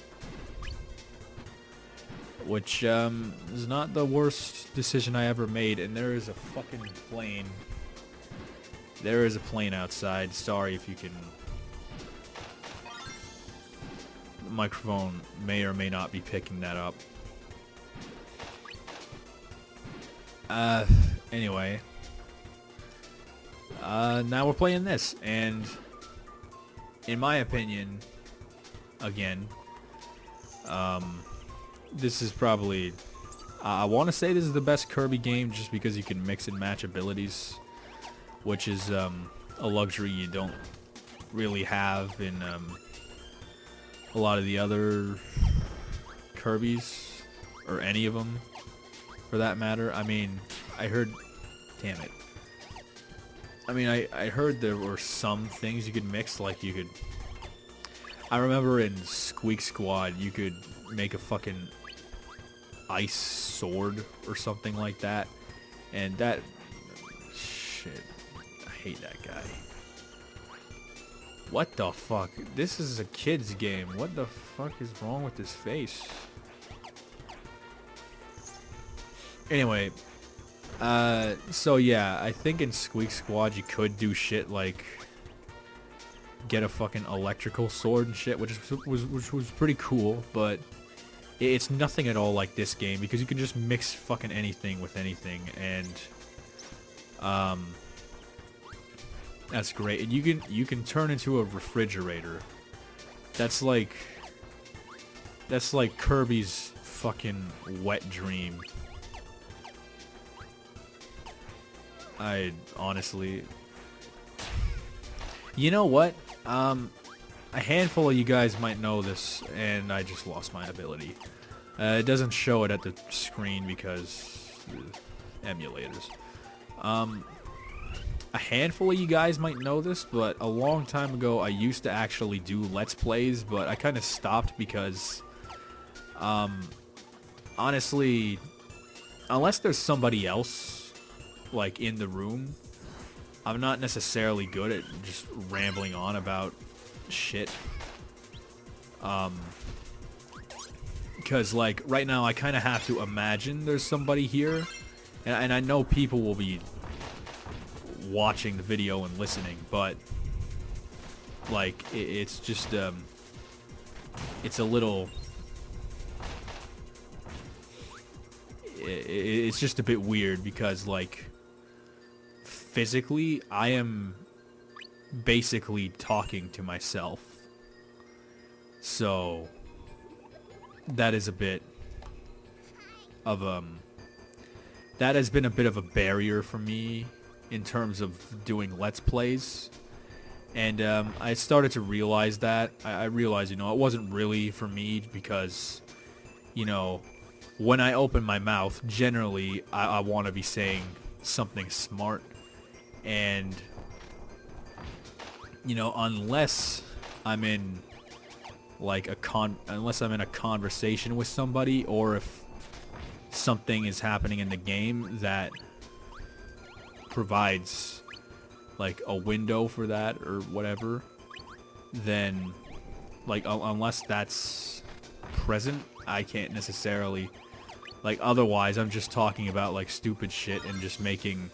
which is not the worst decision I ever made. And there is a fucking plane. There is a plane outside. Sorry if you can... The microphone may or may not be picking that up. Anyway. Now we're playing this, and in my opinion, again, this is probably, I want to say this is the best Kirby game just because you can mix and match abilities, which is a luxury you don't really have in a lot of the other Kirbys, or any of them for that matter. I mean, I heard, damn it. I mean, I heard there were some things you could mix, like you could... I remember in Squeak Squad, you could make a fucking ice sword or something like that. And that... Shit. I hate that guy. What the fuck? This is a kid's game. What the fuck is wrong with his face? Anyway... so yeah, I think in Squeak Squad you could do shit like get a fucking electrical sword and shit, which was pretty cool, but it's nothing at all like this game because you can just mix fucking anything with anything, and that's great. And you can turn into a refrigerator. That's like Kirby's fucking wet dream. I honestly... You know what? A handful of you guys might know this, and I just lost my ability. It doesn't show it at the screen because... emulators. A handful of you guys might know this, but a long time ago I used to actually do Let's Plays, but I kind of stopped because... honestly, unless there's somebody else... like in the room, I'm not necessarily good at just rambling on about shit. Because like right now I kind of have to imagine there's somebody here, and I know people will be watching the video and listening, but like it's just it's a little... It's just a bit weird because like physically, I am basically talking to myself. So that is a bit of that has been a bit of a barrier for me in terms of doing Let's Plays. And I started to realize that. I realized, you know, it wasn't really for me because, you know, when I open my mouth, generally I want to be saying something smart, and you know, unless I'm in like unless I'm in a conversation with somebody, or if something is happening in the game that provides like a window for that or whatever, then like unless that's present, I can't necessarily, like, otherwise I'm just talking about like stupid shit and just making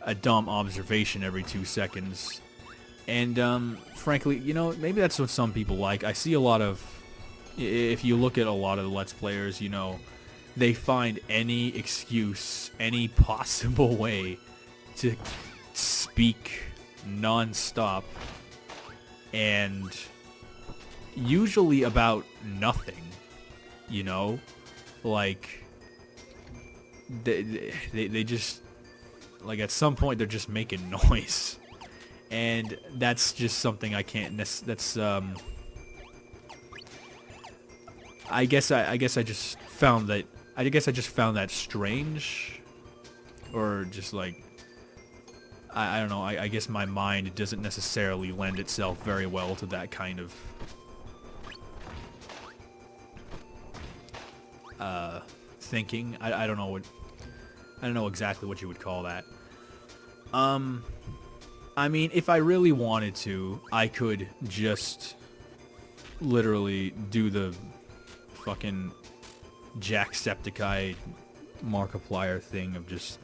a dumb observation every 2 seconds. And frankly, you know, maybe that's what some people like. I see a lot of, if you look at a lot of the Let's Players, you know, they find any excuse, any possible way to speak non-stop, and usually about nothing, you know? Like, they just, like, at some point they're just making noise. And that's just something I can't, that's, I guess I just found that strange, or just like, I don't know, I guess my mind doesn't necessarily lend itself very well to that kind of thinking. I don't know exactly what you would call that. I mean, if I really wanted to, I could just literally do the fucking Jacksepticeye Markiplier thing of just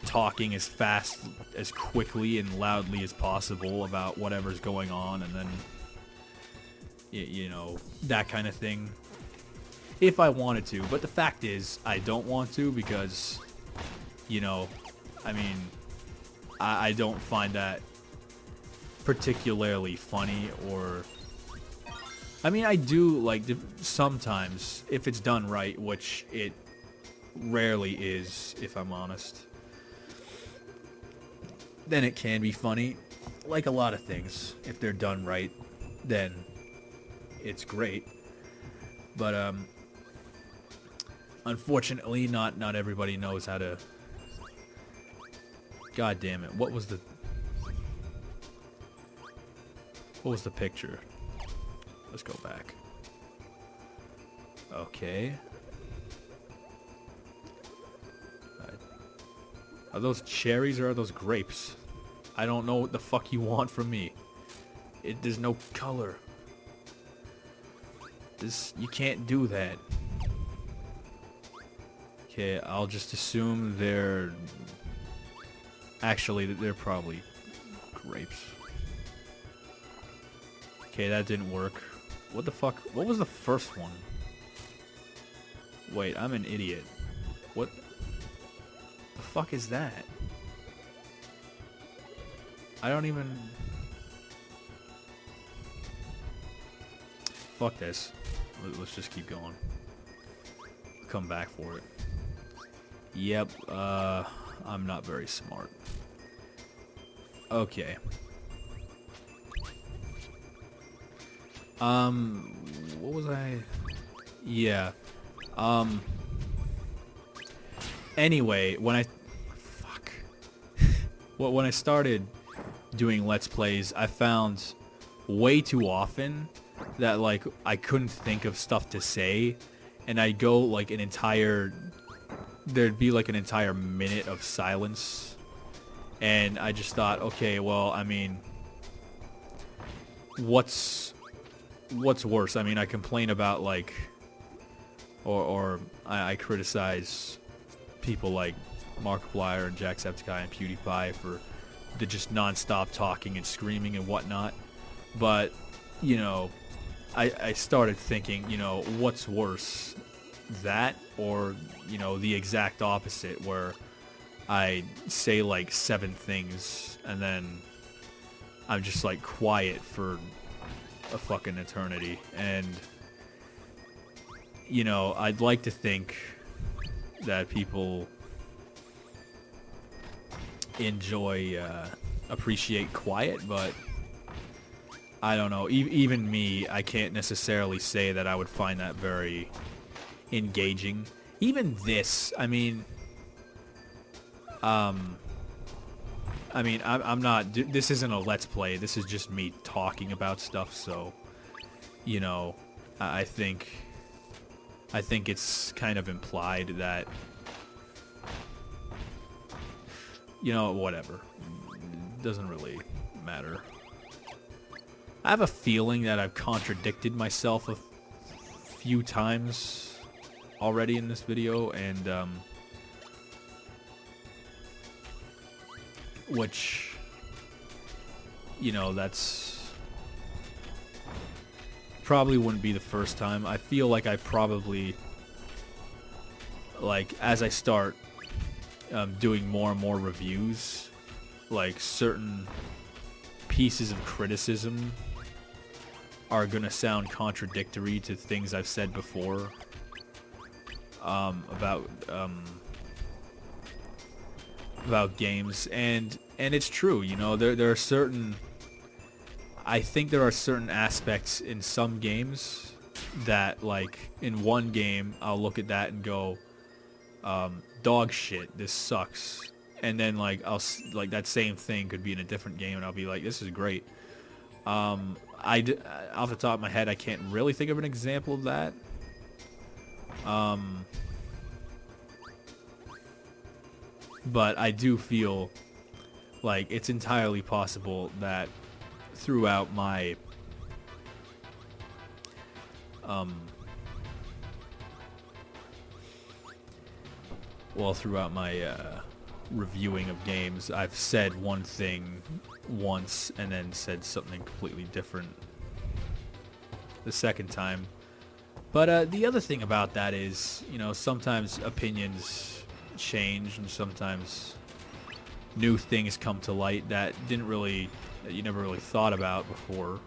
talking as fast, as quickly and loudly as possible about whatever's going on, and then, you know, that kind of thing, if I wanted to. But the fact is, I don't want to, because, you know, I mean, I don't find that particularly funny, or, I mean, I do, like, sometimes, if it's done right, which it rarely is, if I'm honest, then it can be funny. Like a lot of things, if they're done right, then it's great. But, unfortunately, not everybody knows how to... God damn it, what was the picture? Let's go back. Okay. Are those cherries or are those grapes? I don't know what the fuck you want from me. There's no color. You can't do that. Okay, I'll just assume they're... Actually, they're probably grapes. Okay, that didn't work. What the fuck? What was the first one? Wait, I'm an idiot. What the fuck is that? I don't even... Fuck this. Let's just keep going. Come back for it. Yep, I'm not very smart. Okay. What was I... Yeah. Anyway, when I... Fuck. Well, when I started doing Let's Plays, I found way too often that, like, I couldn't think of stuff to say, and I'd go, like, an entire... There'd be, like, an entire minute of silence, and I just thought, okay, well, I mean, what's worse? I mean, I complain about, like, or I criticize people like Markiplier and Jacksepticeye and PewDiePie for the just non-stop talking and screaming and whatnot, but, you know, I started thinking, you know, what's worse, that, or, you know, the exact opposite, where I say like 7 things and then I'm just like quiet for a fucking eternity. And, you know, I'd like to think that people appreciate quiet, but I don't know. Even me, I can't necessarily say that I would find that very engaging. Even this, I mean, I'm not. This isn't a Let's Play. This is just me talking about stuff. So, you know, I think it's kind of implied that, you know, whatever. Doesn't really matter. I have a feeling that I've contradicted myself a few times already in this video, and which, you know, that's probably wouldn't be the first time. I feel like I probably, like, as I start doing more and more reviews, like, certain pieces of criticism are gonna sound contradictory to things I've said before about games, and it's true. You know, there are certain, I think there are certain aspects in some games that, like, in one game I'll look at that and go, dog shit, this sucks. And then, like, like, that same thing could be in a different game, and I'll be like, this is great. Off the top of my head, I can't really think of an example of that. But I do feel like it's entirely possible that throughout my reviewing of games, I've said one thing once and then said something completely different the second time. But the other thing about that is, you know, sometimes opinions change, and sometimes new things come to light that you never really thought about before.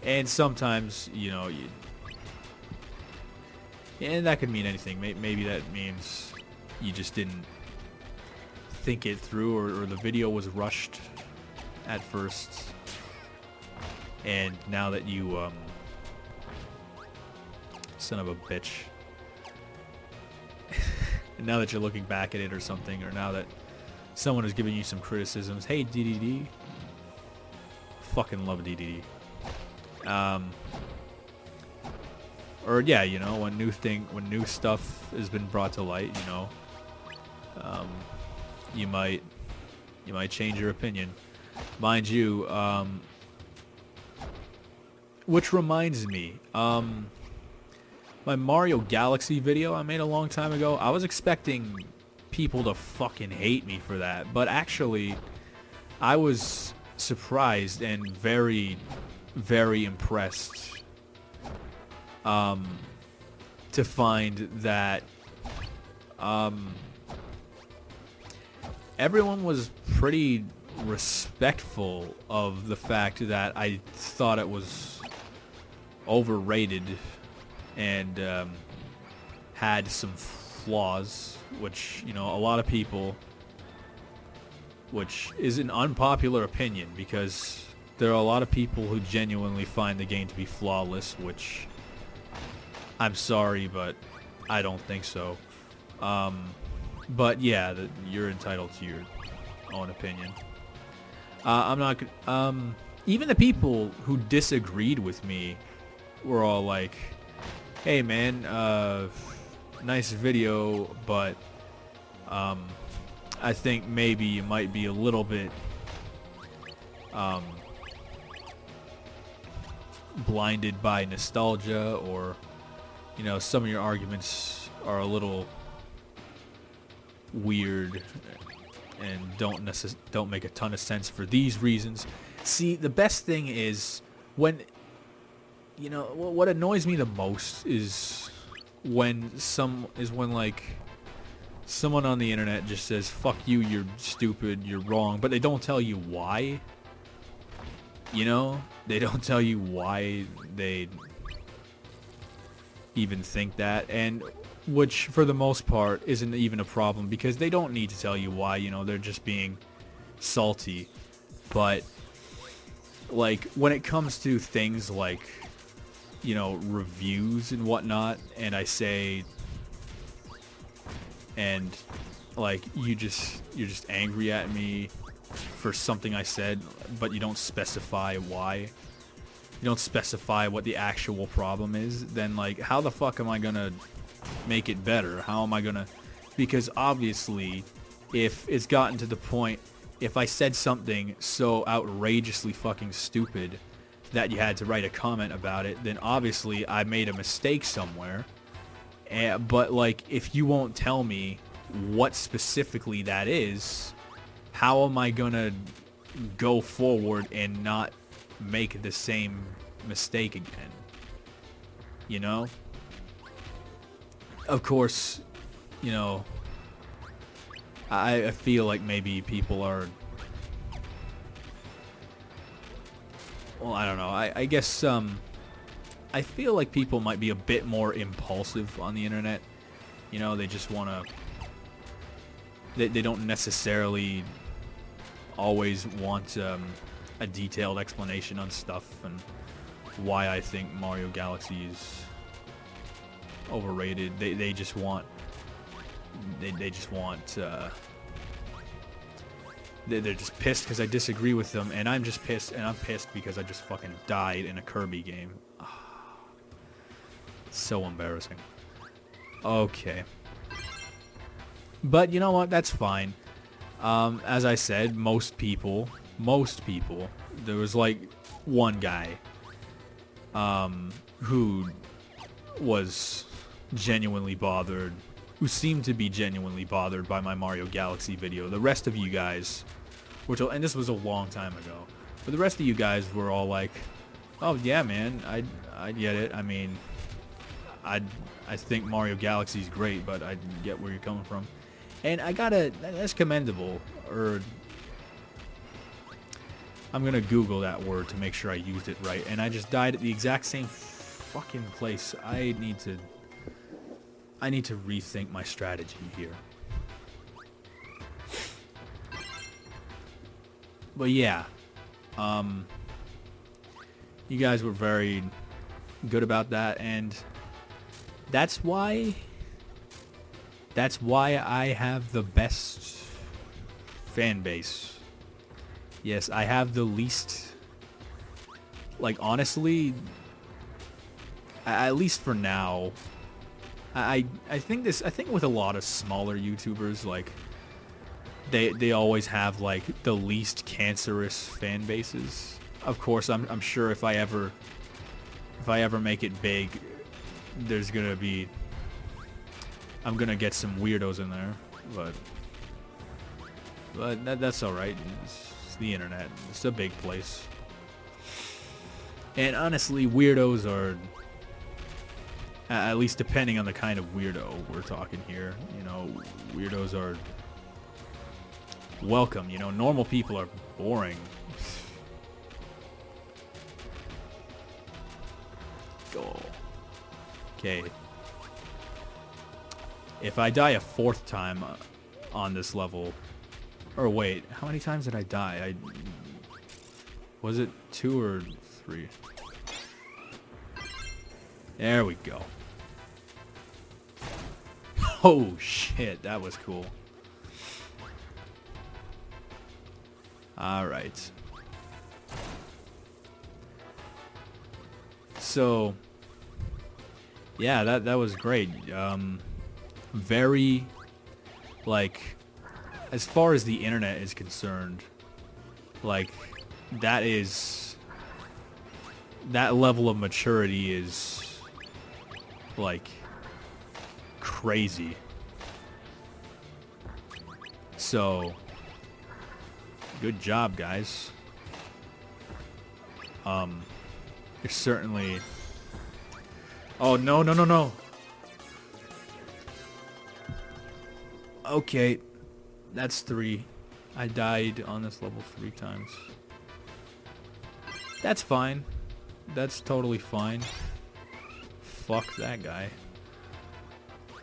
And sometimes, you know, and that could mean anything. Maybe that means you just didn't think it through, or the video was rushed at first, and now that you son of a bitch, and now that you're looking back at it or something, or now that someone is giving you some criticisms, hey DDD, fucking love DDD. Or yeah, you know, when new stuff has been brought to light, you know, you might change your opinion, mind you. Which reminds me, my Mario Galaxy video I made a long time ago, I was expecting people to fucking hate me for that, but actually, I was surprised and very, very impressed to find that everyone was pretty respectful of the fact that I thought it was overrated and had some flaws, which, you know, a lot of people, which is an unpopular opinion, because there are a lot of people who genuinely find the game to be flawless, which I'm sorry, but I don't think so. But yeah, you're entitled to your own opinion. I'm not. Even the people who disagreed with me were all like, "Hey, man, nice video, but I think maybe you might be a little bit blinded by nostalgia, or, you know, some of your arguments are a little weird and don't make a ton of sense for these reasons." See, the best thing is when, you know, what annoys me the most is when like someone on the internet just says, "Fuck you, you're stupid, you're wrong," but they don't tell you why. You know, they don't tell you why they even think that, and which for the most part isn't even a problem, because they don't need to tell you why. You know, they're just being salty, but like when it comes to things like, you know, reviews and whatnot, and I say, and like you're just angry at me for something I said, but you don't specify why. You don't specify what the actual problem is, then like how the fuck am I gonna make it better? How am I gonna, because obviously if it's gotten to the point, if I said something so outrageously fucking stupid that you had to write a comment about it, then obviously I made a mistake somewhere. But like if you won't tell me what specifically that is, how am I gonna go forward and not make the same mistake again? You know? Of course, you know, I feel like maybe people are, well, I don't know. I guess I feel like people might be a bit more impulsive on the internet. You know, they just want to, they don't necessarily always want a detailed explanation on stuff and why I think Mario Galaxy is overrated. They just want, they just want, they're just pissed because I disagree with them, and I'm just pissed, and I'm pissed because I just fucking died in a Kirby game. So embarrassing. Okay. But you know what? That's fine. As I said, most people, there was like one guy who was genuinely bothered, who seemed to be genuinely bothered by my Mario Galaxy video. The rest of you guys, and this was a long time ago, but the rest of you guys were all like, oh yeah man, I get it. I mean, I think Mario Galaxy is great, but I get where you're coming from. And that's commendable, or I'm gonna Google that word to make sure I used it right, and I just died at the exact same fucking place. I need to rethink my strategy here. But yeah, you guys were very good about that, and that's why I have the best fan base. Yes, I have the least, like, honestly, at least for now, I think with a lot of smaller YouTubers, like, they always have like the least cancerous fan bases. Of course, I'm sure if I ever make it big, I'm gonna get some weirdos in there, but that's all right. It's the internet. It's a big place, and honestly, weirdos are, at least depending on the kind of weirdo we're talking here, you know, weirdos are welcome. You know, normal people are boring. Go. Okay. If I die a fourth time on this level, or wait, how many times did I die? Was it 2 or 3? There we go. Oh shit, that was cool. Alright. So, yeah, that was great. Very, like, as far as the internet is concerned, like, that level of maturity is, like, crazy. So, good job, guys. You're certainly... Oh, no, no, no, no. Okay. That's 3. I died on this level 3 times. That's fine. That's totally fine. Fuck that guy.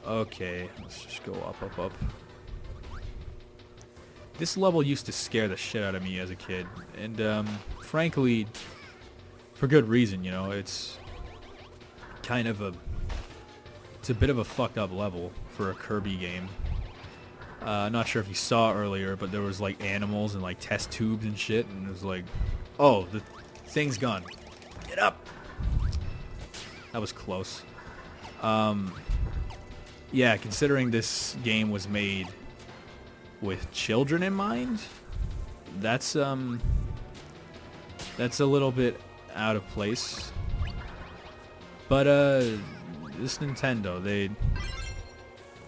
Okay, let's just go up, up, up. This level used to scare the shit out of me as a kid, and frankly, for good reason. You know, it's kind of it's a bit of a fucked up level for a Kirby game. Not sure if you saw earlier, but there was like animals and like test tubes and shit, and it was like, oh, the thing's gone. Get up. That was close. Yeah, considering this game was made with children in mind, that's a little bit out of place. But this Nintendo,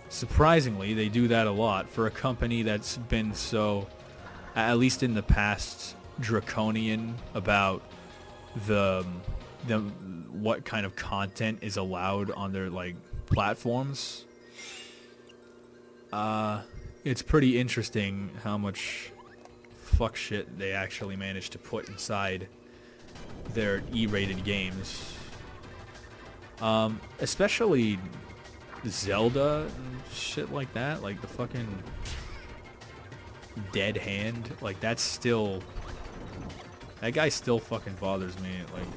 surprisingly they do that a lot for a company that's been so, at least in the past, draconian about the what kind of content is allowed on their like platforms. It's pretty interesting how much fuck shit they actually managed to put inside their E-rated games. Especially Zelda and shit like that, like the fucking Dead Hand, like that's still, that guy still fucking bothers me. Like,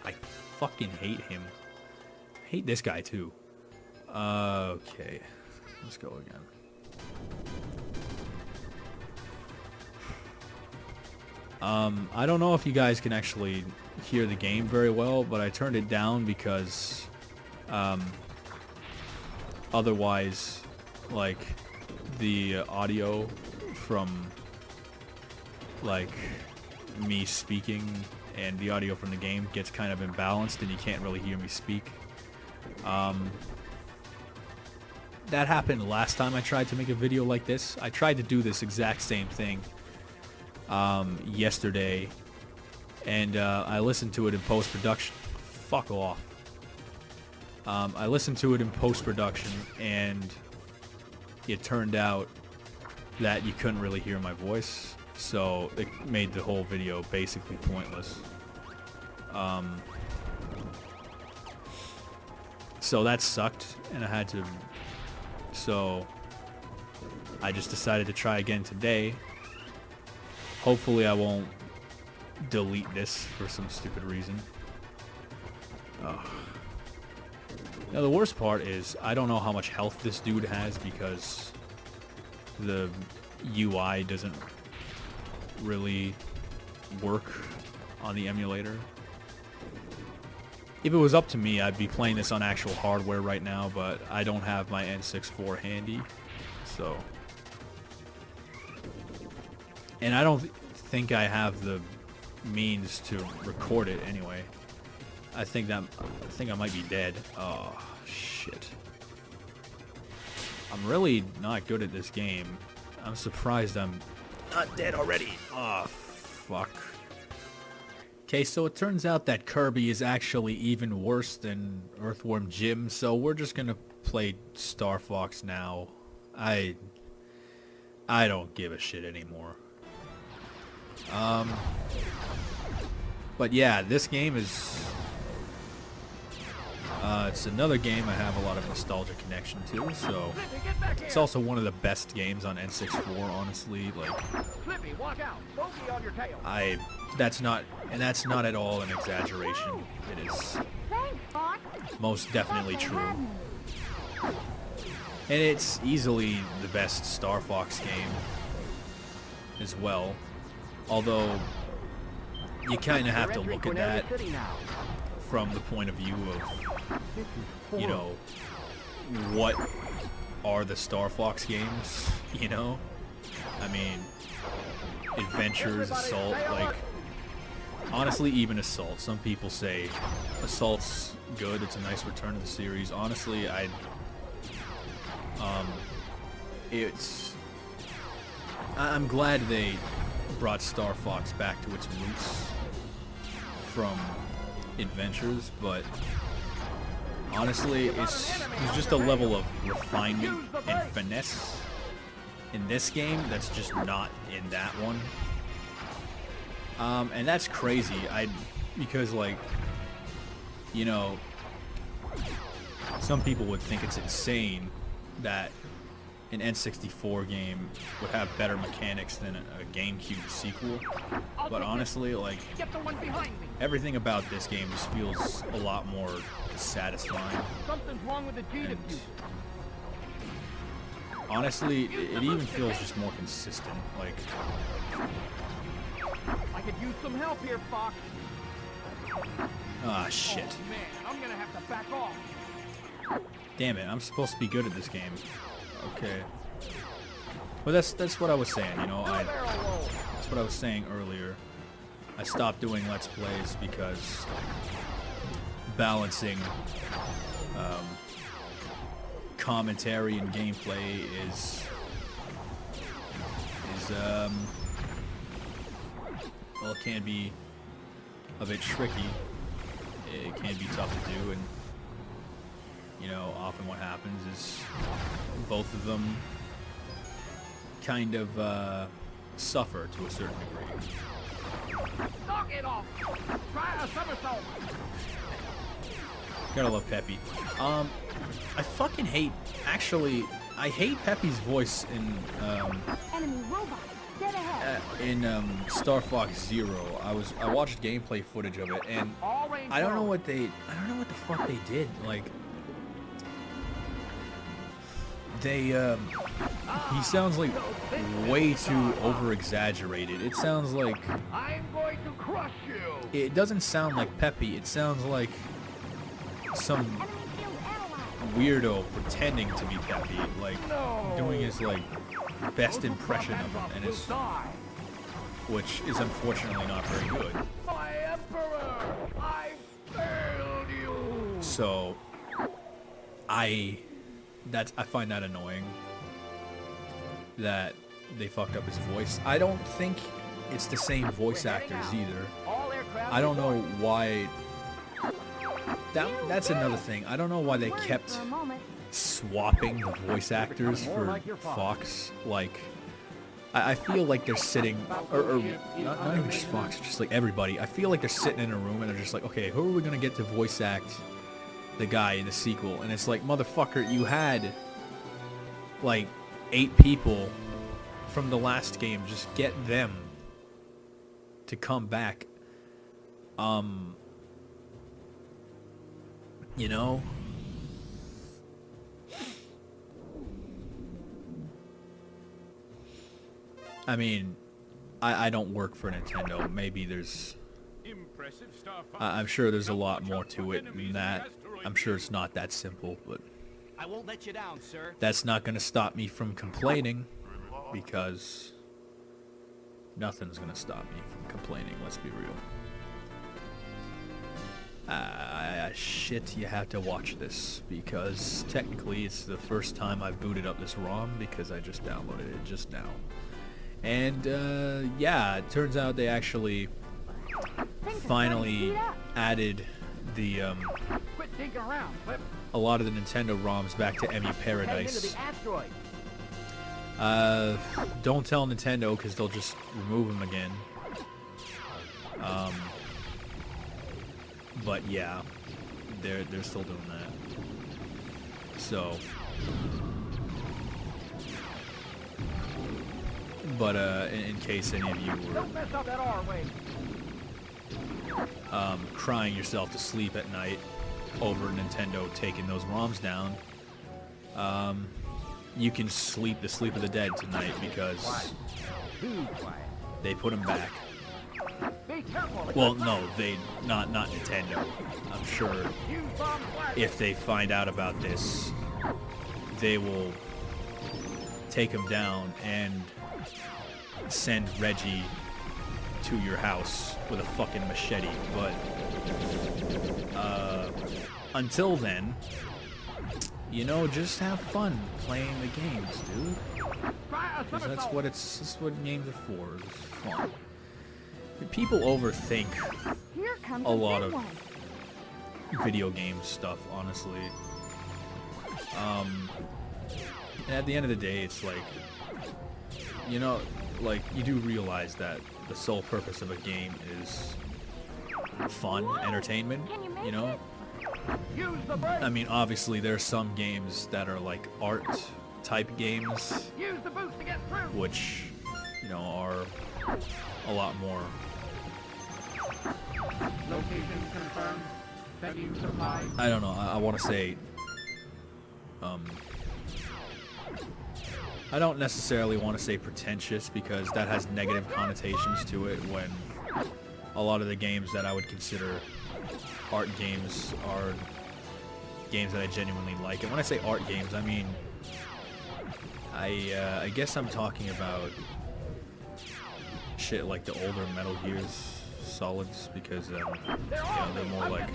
I fucking hate him. I hate this guy too. Okay, let's go again. I don't know if you guys can actually hear the game very well, but I turned it down because otherwise, like, the audio from like me speaking and the audio from the game gets kind of imbalanced and you can't really hear me speak. That happened last time I tried to make a video like this. I tried to do this exact same thing yesterday, and I listened to it in post-production. Fuck off. I listened to it in post-production, and it turned out that you couldn't really hear my voice, so it made the whole video basically pointless. So that sucked, and I had to... So I just decided to try again today. Hopefully I won't delete this for some stupid reason. Ugh. Now the worst part is I don't know how much health this dude has because the UI doesn't really work on the emulator. If it was up to me, I'd be playing this on actual hardware right now, but I don't have my N64 handy, so... And I don't think I have the means to record it anyway. I think I might be dead. Oh, shit. I'm really not good at this game. I'm surprised I'm not dead already. Oh, fuck. Okay, so it turns out that Kirby is actually even worse than Earthworm Jim, so we're just gonna play Starfox now. I don't give a shit anymore. But yeah, this game is... it's another game I have a lot of nostalgia connection to, so... It's also one of the best games on N64, honestly, like... Flippy, walk out. Bogey on your tail. That's not at all an exaggeration. It is most definitely true. And it's easily the best Starfox game as well. Although, you kind of have to look at that from the point of view of, you know, what are the Starfox games, you know? I mean, Adventures, Assault, like, honestly, even Assault. Some people say Assault's good, it's a nice return to the series. Honestly, I'm glad they brought Starfox back to its roots from Adventures, but honestly, it's just a level of refinement and finesse in this game that's just not in that one. And that's crazy. Because, like, you know, some people would think it's insane that an N64 game would have better mechanics than a GameCube sequel. But honestly, like, Get the one behind me. everything about this game just feels a lot more satisfying. Something's wrong with the G And diffuser. honestly, it even feels just more consistent. Like, I could use some help here, Fox. ah, shit. Oh, man, I'm gonna have to back off. Damn it, I'm supposed to be good at this game. Okay. But that's what I was saying, you know, Barrel roll. that's what I was saying earlier. I stopped doing Let's Plays because balancing commentary and gameplay is well, it can be a bit tricky. It can be tough to do, and you know, often what happens is both of them kind of suffer to a certain degree. Knock it off. Try a somersault. Gotta love Peppy. I fucking hate, actually, I hate Peppy's voice in Enemy robot, dead ahead. Starfox Zero. I watched gameplay footage of it, and All range I don't know forward. what the fuck they did. Like, they he sounds like way too over exaggerated. It sounds like, I'm going to crush you. it doesn't sound like Peppy. It sounds like some Enemy field analyzed. weirdo pretending to be Peppy, like No. doing his like best Those who impression pop of him, and will it's, die. which is unfortunately not very good. My emperor, I failed you. So I find that annoying that they fucked up his voice. I don't think it's the same voice We're heading actors out. either. All aircraft I don't know report. why. That's another thing. I don't know why they Worried kept for a moment. swapping the voice actors More for like your father. Fox. Like, I feel like they're sitting, or not even just Fox, just like everybody. I feel like they're sitting in a room and they're just like, okay, who are we gonna get to voice act the guy in the sequel? And it's like, motherfucker, you had like 8 people from the last game. Just get them to come back. You know? I mean, I don't work for Nintendo. Maybe there's... Impressive Starfox. I'm sure there's a lot more to it than that. I'm sure it's not that simple, but I won't let you down, sir. that's not going to stop me from complaining, because nothing's going to stop me from complaining, let's be real. Shit, you have to watch this, because technically it's the first time I've booted up this ROM, because I just downloaded it just now. And, yeah, it turns out they actually Things are finally starting to speed up. added the, Quit tinking around, Flip. a lot of the Nintendo ROMs back to Emu Heading into Paradise. the asteroid. Don't tell Nintendo, because they'll just remove them again. But yeah, they're still doing that. So, but in case any of you were Don't mess up that R-wing. crying yourself to sleep at night over Nintendo taking those ROMs down, you can sleep the sleep of the dead tonight, because Too quiet. they put them back. Be careful. Well, no, they not Nintendo. I'm sure Use bomb flash. if they find out about this, they will take them down and send Reggie to your house with a fucking machete. But until then, you know, just have fun playing the games, dude. Try a 'Cause somersault. that's what games are for. It's fun. People overthink Here comes a the lot big of one. video game stuff, honestly. And at the end of the day, it's like, you know, like, you do realize that the sole purpose of a game is fun, entertainment, Can you make you know? it? Use the brake. I mean, obviously, there are some games that are like art, type games, Use the boost to get through. which, you know, are a lot more. Location confirmed. Venue supplied. I don't know. I want to say. I don't necessarily want to say pretentious because that has negative connotations to it when a lot of the games that I would consider art games are games that I genuinely like. And when I say art games, I mean, I guess I'm talking about shit like the older Metal Gears Solids because you know, they're more like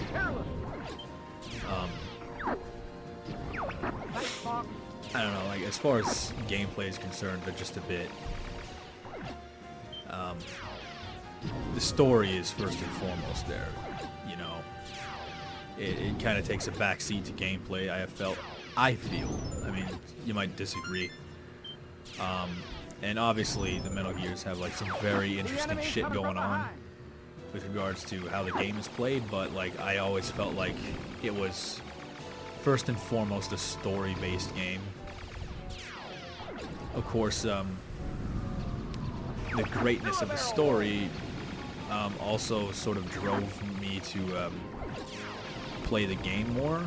I don't know, like as far as gameplay is concerned, they're just a bit. The story is first and foremost there, you know. It kind of takes a backseat to gameplay. I feel. I mean, you might disagree. And obviously, the Metal Gears have like some very interesting shit going on with regards to how the game is played. But like, I always felt like it was first and foremost a story-based game. Of course, the greatness of the story also sort of drove me to play the game more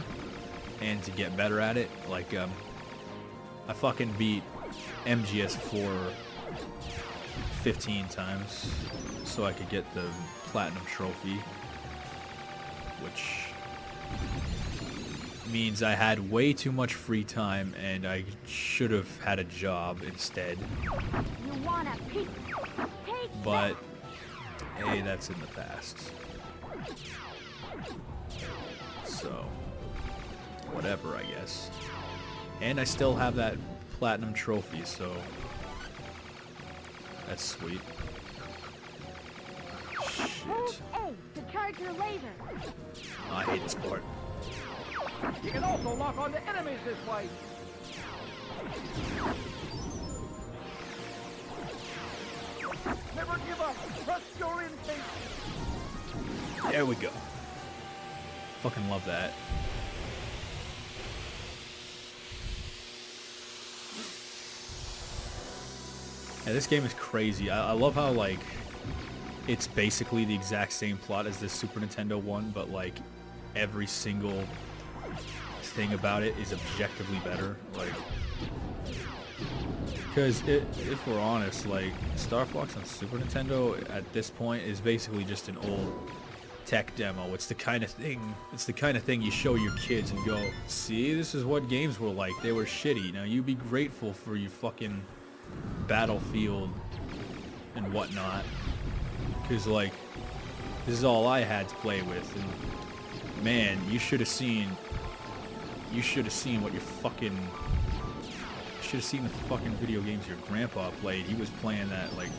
and to get better at it. Like, I fucking beat MGS4 15 times so I could get the Platinum Trophy, which means I had way too much free time and I should have had a job instead. You want a piece? Take But hey, that's in the past. So whatever, I guess. And I still have that Platinum Trophy, so that's sweet. Hold Shit. A to charge your laser. I hate this part. You can also lock onto enemies this way. Never give up. Trust your instinct. There we go. Fucking love that. Yeah, this game is crazy. I love how, like, it's basically the exact same plot as the Super Nintendo one, but, like, every single thing about it is objectively better. Like, because if we're honest, like, Starfox on Super Nintendo at this point is basically just an old tech demo. It's the kind of thing you show your kids and go, see, this is what games were like. They were shitty. Now you be grateful for your fucking Battlefield and whatnot. Because, like, this is all I had to play with. And man, you should have seen what your fucking... should have seen the fucking video games your grandpa played. He was playing that, like,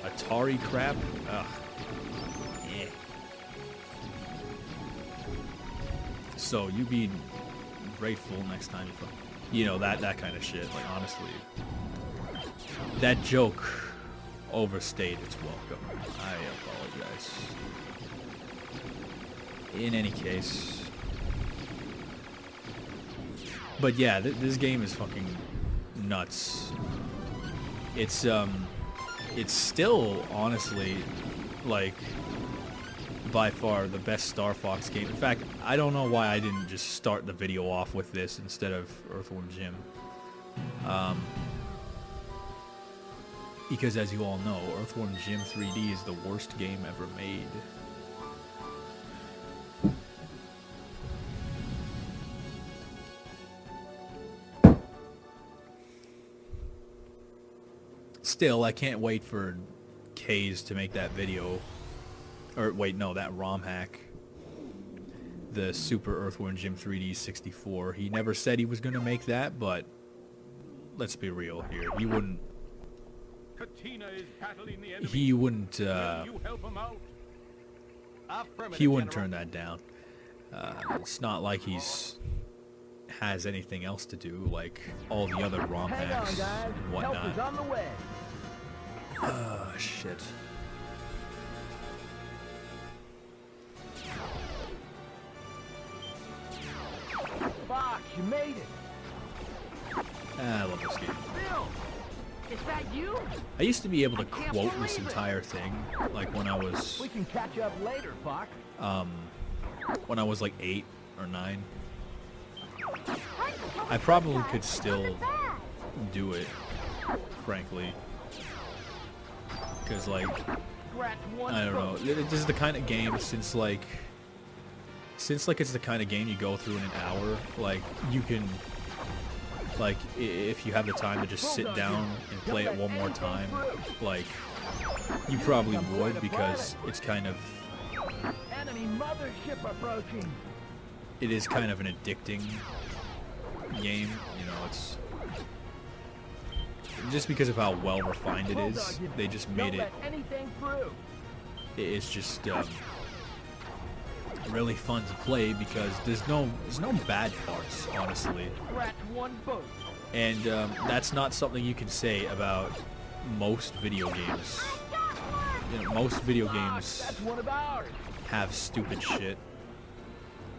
Atari crap. Ugh. Yeah. So you be grateful next time you know, that kind of shit. Like, honestly, that joke overstayed its welcome. I apologize. In any case, but yeah, this game is fucking nuts. It's still honestly, like, by far the best Starfox game. In fact, I don't know why I didn't just start the video off with this instead of Earthworm Jim. Because as you all know, Earthworm Jim 3D is the worst game ever made. Still, I can't wait for Kays to make that video. Or wait, no, that ROM hack. The Super Earthworm Jim 3D 64. He never said he was going to make that, but let's be real here. He wouldn't... Katina is battling the enemy. He wouldn't, Will you help him out? he wouldn't turn that down. It's not like has anything else to do, like all the other ROM Hang on, hacks guys. and Help whatnot. is on the way. Shit. Fox, you made it. I love this game. Bill, is that you? I used to be able to can't quote believe this it. entire thing, like when I was, We can catch up later, Fox. like 8 or 9. Time to come I probably inside. could still Look at that. do it, frankly. Because, like, Scratch one I don't know. vote. This is the kind of game, since like it's the kind of game you go through in an hour, like, you can, like, if you have the time to just sit down and play it one more time, like, you probably would, because it's kind of, Enemy mothership approaching. it is kind of an addicting game, you know, it's, just because of how well refined it is, they just made Don't it, let anything through. it's just, really fun to play, because there's no bad parts, honestly. Scratch one vote. And that's not something you can say about most video games. You know, most video games That's one of ours. have stupid shit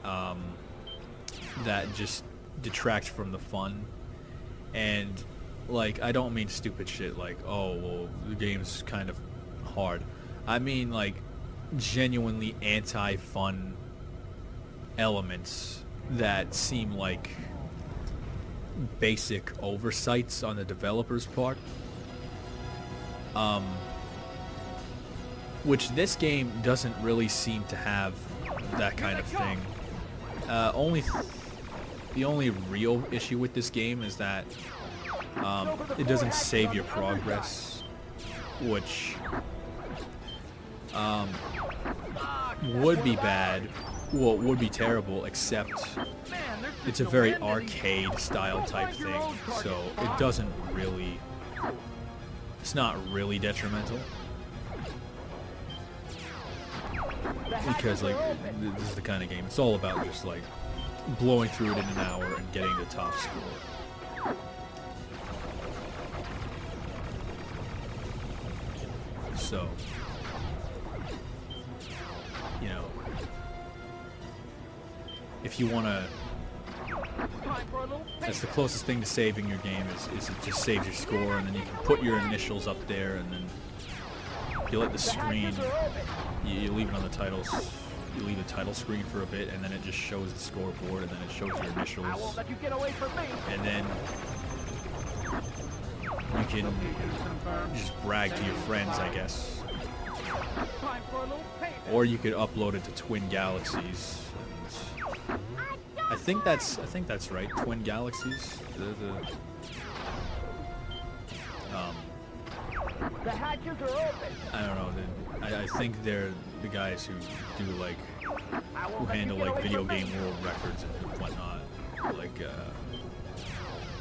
that just detracts from the fun. And, like, I don't mean stupid shit like, oh, well, the game's kind of hard. I mean, like, genuinely anti-fun elements that seem like basic oversights on the developer's part. Which this game doesn't really seem to have that kind of thing. The only real issue with this game is that it doesn't save your progress, which would be bad. Well, it would be terrible, except it's a very arcade style type thing, so it doesn't really, it's not really detrimental. Because, like, this is the kind of game, it's all about just, like, blowing through it in an hour and getting the top score. So, you know, if you want to, that's the closest thing to saving your game, is it just saves your score, and then you can put your initials up there, and then you let the screen, you leave it on the titles, you leave the title screen for a bit, and then it just shows the scoreboard, and then it shows your initials, I won't let you get away from me. and then you can just brag to your friends, I guess. Time for a little payback. Or you could upload it to Twin Galaxies. And I think that's right. Twin Galaxies. The hatches are open. I don't know. I think they're the guys who do, like, who handle, like, video game world records and whatnot, like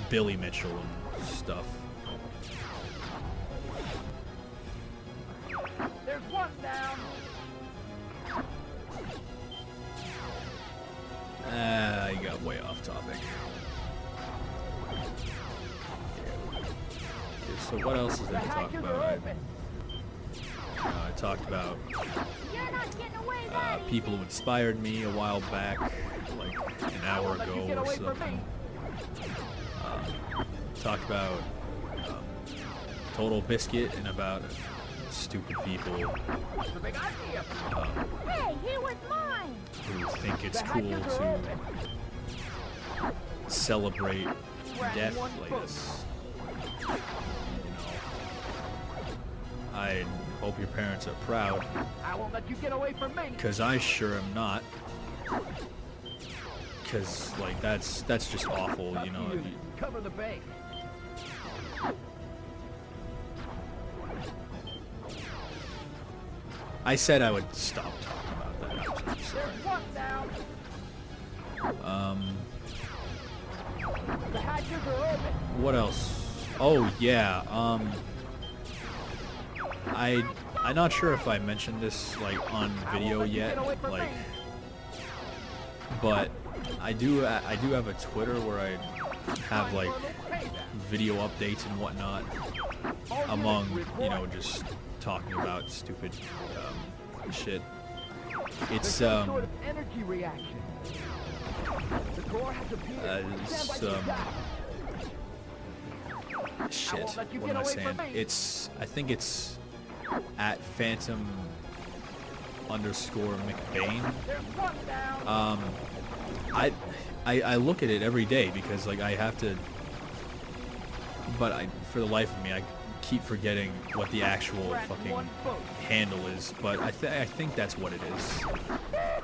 Billy Mitchell and stuff. There's one down. I got way off topic. Okay, so what else is there to talk about? I talked about You're not getting away that easy. people who inspired me a while back, like an hour ago or something. Talked about Total Biscuit and about stupid people What's the big idea? Hey, he was mine. who think it's cool to celebrate death like this. You know, I hope your parents are proud, I won't let you get away from me. because I sure am not. Because, like, that's just awful, you know. You cover the base. I said I would stop talking about that. I'm sorry. There's one down. The hatches are open. What else? Oh yeah. I'm not sure if I mentioned this, like, on video yet, like, but I do have a Twitter where I have, like, video updates and whatnot, among, you know, just talking about stupid shit. It's Some sort of energy reaction. The core has appeared. Stand by it's your side. Shit. won't let you What get am I away saying? from me. I think it's at Phantom underscore McBain. There's one down. I look at it every day because like I have to, but for the life of me I keep forgetting what the actual We're at fucking one vote. handle is, but I think that's what it is.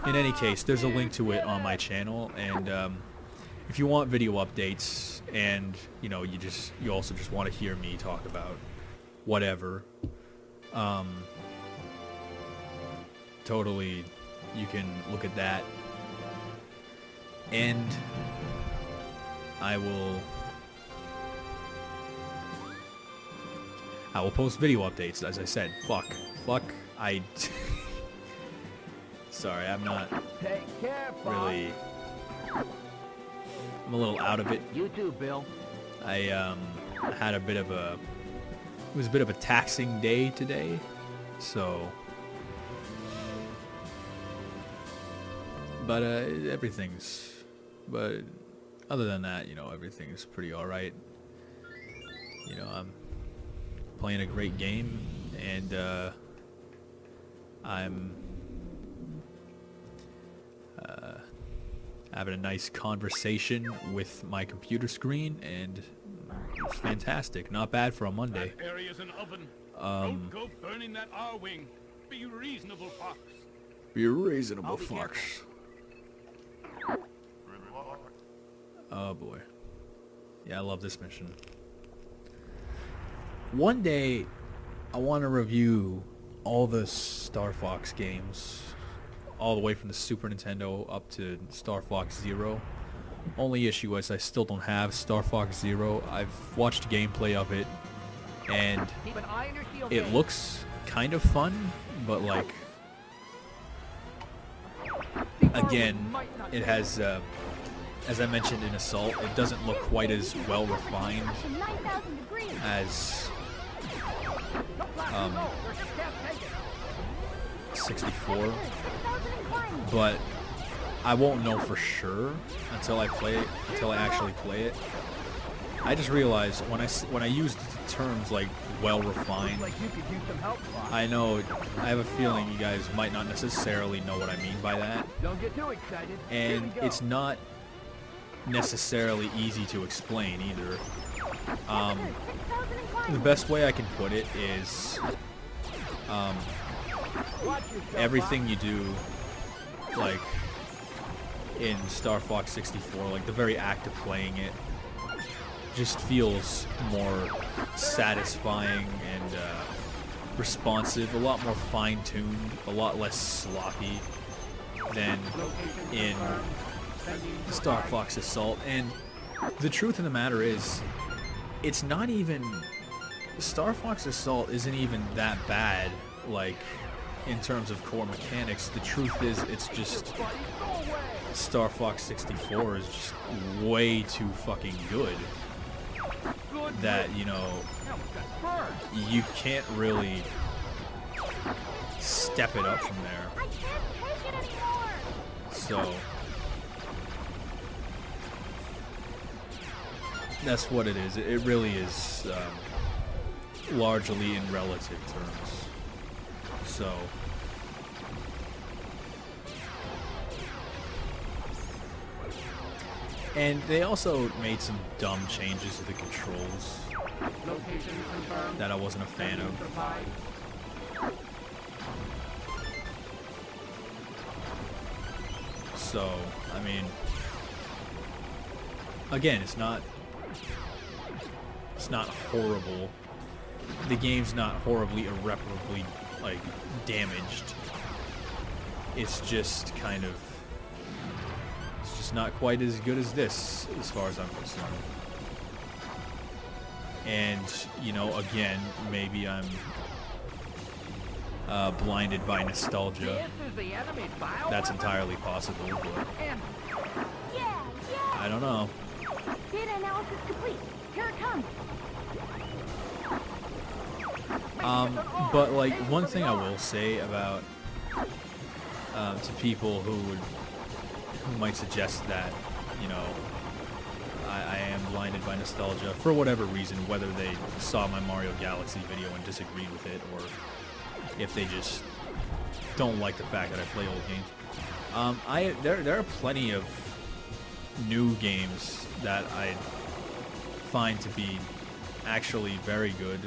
In any case, there's a link to it on my channel, and if you want video updates and you know you also just want to hear me talk about whatever, totally you can look at that, and I will post video updates, as I said. Fuck, sorry, I'm not Take care, Bob. really, I'm a little out of it. You too, Bill. I had it was a bit of a taxing day today, so, but but other than that, you know, everything's pretty alright. You know, I'm playing a great game, and I'm having a nice conversation with my computer screen, and it's fantastic. Not bad for a Monday. That area's an oven. Don't go burning that R-wing. Be reasonable, Fox. Be reasonable, I'll be Fox. Oh boy. Yeah, I love this mission. One day, I want to review all the Starfox games, all the way from the Super Nintendo up to Starfox Zero. Only issue is I still don't have Starfox Zero. I've watched gameplay of it, and Keep an eye on your shield. it Dave. looks kind of fun, but like, The R-wing again, might not it take has, as I mentioned in Assault, it doesn't look quite as well refined Up to 9,000 degrees. as No blast, no, they're just can't take it. 64, 6,000 inclining. but I won't know for sure until I actually play it. I just realized when I use terms like well refined, Like you could use some help, Bob. I have a feeling you guys might not necessarily know what I mean by that, Don't get too excited. Here and we go. it's not necessarily easy to explain either. 6,000 inclining. The best way I can put it is Watch yourself, everything you do, like in Star Fox 64, like the very act of playing it, just feels more satisfying and responsive, a lot more fine-tuned, a lot less sloppy than in Star Fox Assault. And the truth of the matter is, it's not even, Star Fox Assault isn't even that bad, like, in terms of core mechanics. The truth is, it's just, buddy. Go away. Star Fox 64 is just way too fucking good Good. that, you know, That was that burn. you can't really step it up from there. I can't take it anymore. So that's what it is. It really is largely in relative terms. So and they also made some dumb changes to the controls Location confirmed. that I wasn't a fan of. Supplied. So, I mean, again, it's not horrible. The game's not horribly, irreparably, like, damaged. It's just kind of, it's just not quite as good as this, as far as I'm concerned. And, you know, again, maybe I'm blinded by nostalgia. This is the enemy bio. That's entirely possible, but And Yeah, yeah. I don't know. Data analysis complete. Here it comes. But like, one thing I will say about to people who might suggest that, you know, I am blinded by nostalgia for whatever reason, whether they saw my Mario Galaxy video and disagreed with it, or if they just don't like the fact that I play old games. There are plenty of new games that I find to be actually very good.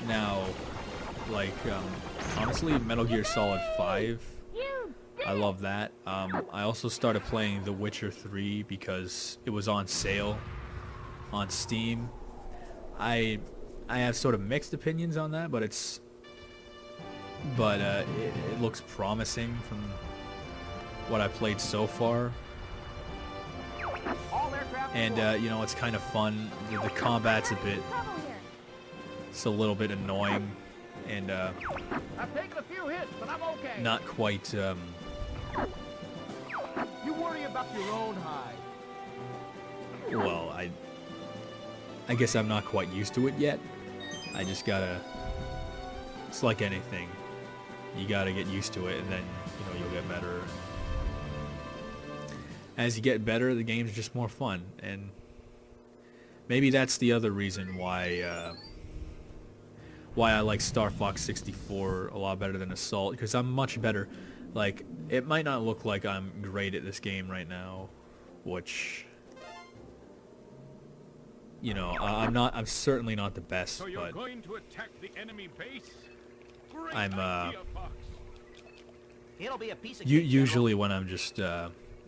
Now, like, honestly, Metal Gear Solid 5, I love that. I also started playing The Witcher 3 because it was on sale on Steam. I have sort of mixed opinions on that, but it looks promising from what I played so far. And you know, it's kind of fun. The combat's it's a little bit annoying, and I've taken a few hits, but I'm okay. not quite. You worry about your own hide. Well, I guess I'm not quite used to it yet. I just gotta. It's like anything. You gotta get used to it, and then you'll get better. As you get better, the game's just more fun, and maybe that's the other reason why I like Starfox 64 a lot better than Assault, because I'm much better. Like, it might not look like I'm great at this game right now, which, I'm certainly not the best, So you're but going to attack the enemy base? Great I'm, idea, Fox. It'll be a piece of usually when I'm just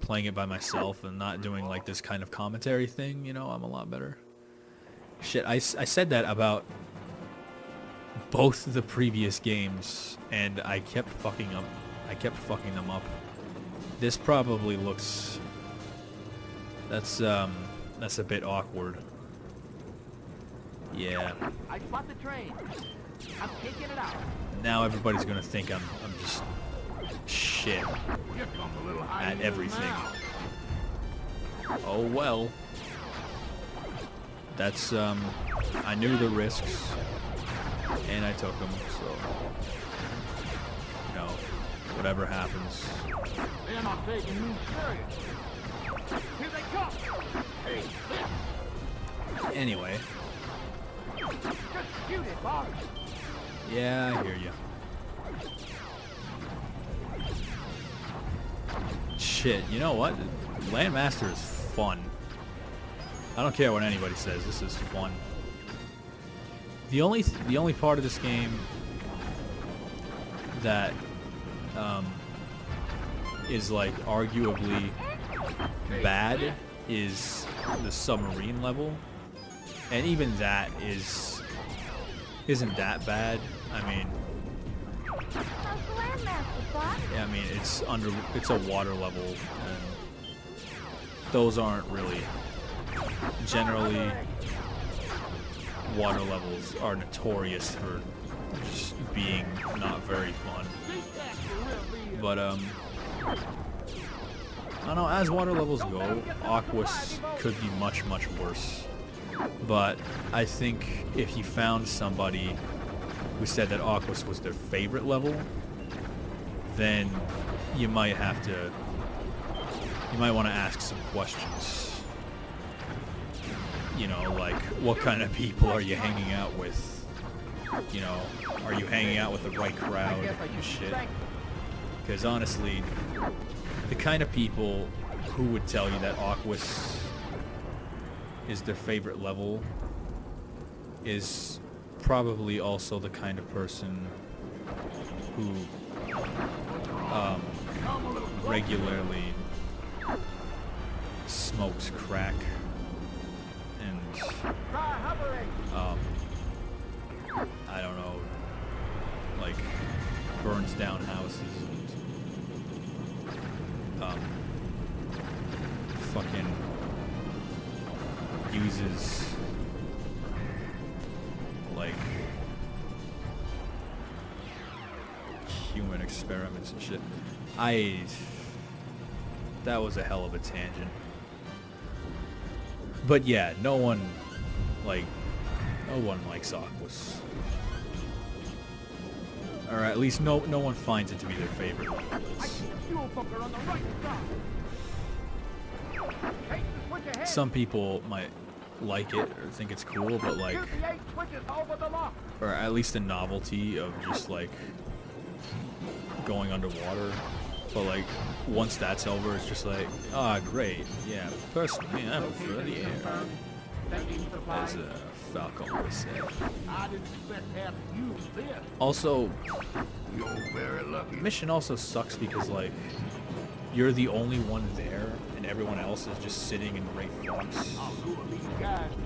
playing it by myself and not doing like this kind of commentary thing, I'm a lot better. Shit, I said that about both the previous games, and I kept fucking up. I kept fucking them up. This probably looks. That's a bit awkward. Yeah. I spot the train. I'm taking it out. Now everybody's gonna think I'm just shit You come a little higher at everything. now. Oh well. That's I knew the risks, and I took them. So whatever happens. They're not taking me serious. Here they come. Hey, Anyway, just shoot it, boss. yeah, I hear you. Shit, you know what? Landmaster is fun. I don't care what anybody says. This is fun. The only part of this game that is like arguably bad is the submarine level, and even that isn't that bad. I mean, How's the Landmaster, Fox? yeah, I mean it's a water level, and those aren't really generally. Water levels are notorious for just being not very fun. But I don't know, as water levels go, Aquas could be much worse. But I think if you found somebody who said that Aquas was their favorite level, then you might want to ask some questions. Like, what kind of people are you hanging out with? Are you hanging out with the right crowd and shit? Because honestly, the kind of people who would tell you that Aquas is their favorite level is probably also the kind of person who regularly smokes crack and I don't know, like burns down houses and fucking uses like human experiments and shit. That was a hell of a tangent. But yeah, no one likes Aquas. or at least no one finds it to be their favorite. I see a fuel bunker on the right side. Take the switch ahead. Some people might like it or think it's cool, but like, Shoot the 8 switches over the lock. or at least the novelty of just like going underwater. But like, once that's over, it's just like, ah, great, yeah. Personally, I prefer the air, as Falco always said. I didn't expect to have to use this. Also, You're very lucky. mission also sucks because like, you're the only one there, and everyone else is just sitting in Great Fox